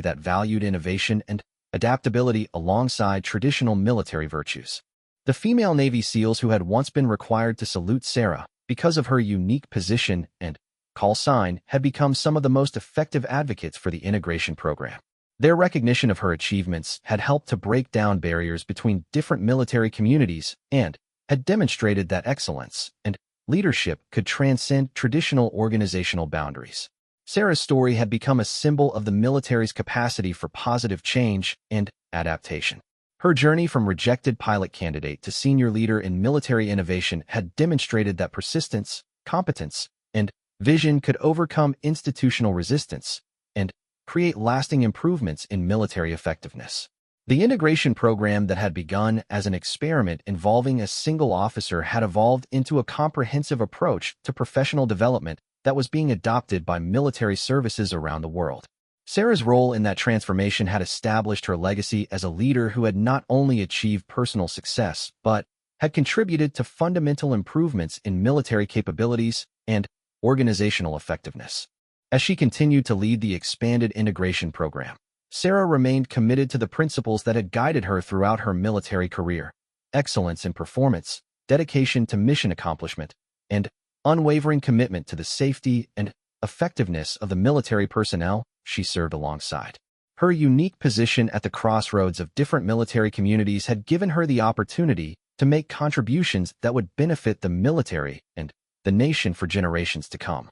that valued innovation and adaptability alongside traditional military virtues. The female Navy SEALs who had once been required to salute Sarah because of her unique position and call sign had become some of the most effective advocates for the integration program. Their recognition of her achievements had helped to break down barriers between different military communities and had demonstrated that excellence and leadership could transcend traditional organizational boundaries. Sarah's story had become a symbol of the military's capacity for positive change and adaptation. Her journey from rejected pilot candidate to senior leader in military innovation had demonstrated that persistence, competence, and vision could overcome institutional resistance and create lasting improvements in military effectiveness. The integration program that had begun as an experiment involving a single officer had evolved into a comprehensive approach to professional development that was being adopted by military services around the world. Sarah's role in that transformation had established her legacy as a leader who had not only achieved personal success, but had contributed to fundamental improvements in military capabilities and organizational effectiveness. As she continued to lead the expanded integration program, Sarah remained committed to the principles that had guided her throughout her military career: excellence in performance, dedication to mission accomplishment, and unwavering commitment to the safety and effectiveness of the military personnel she served alongside. Her unique position at the crossroads of different military communities had given her the opportunity to make contributions that would benefit the military and the nation for generations to come.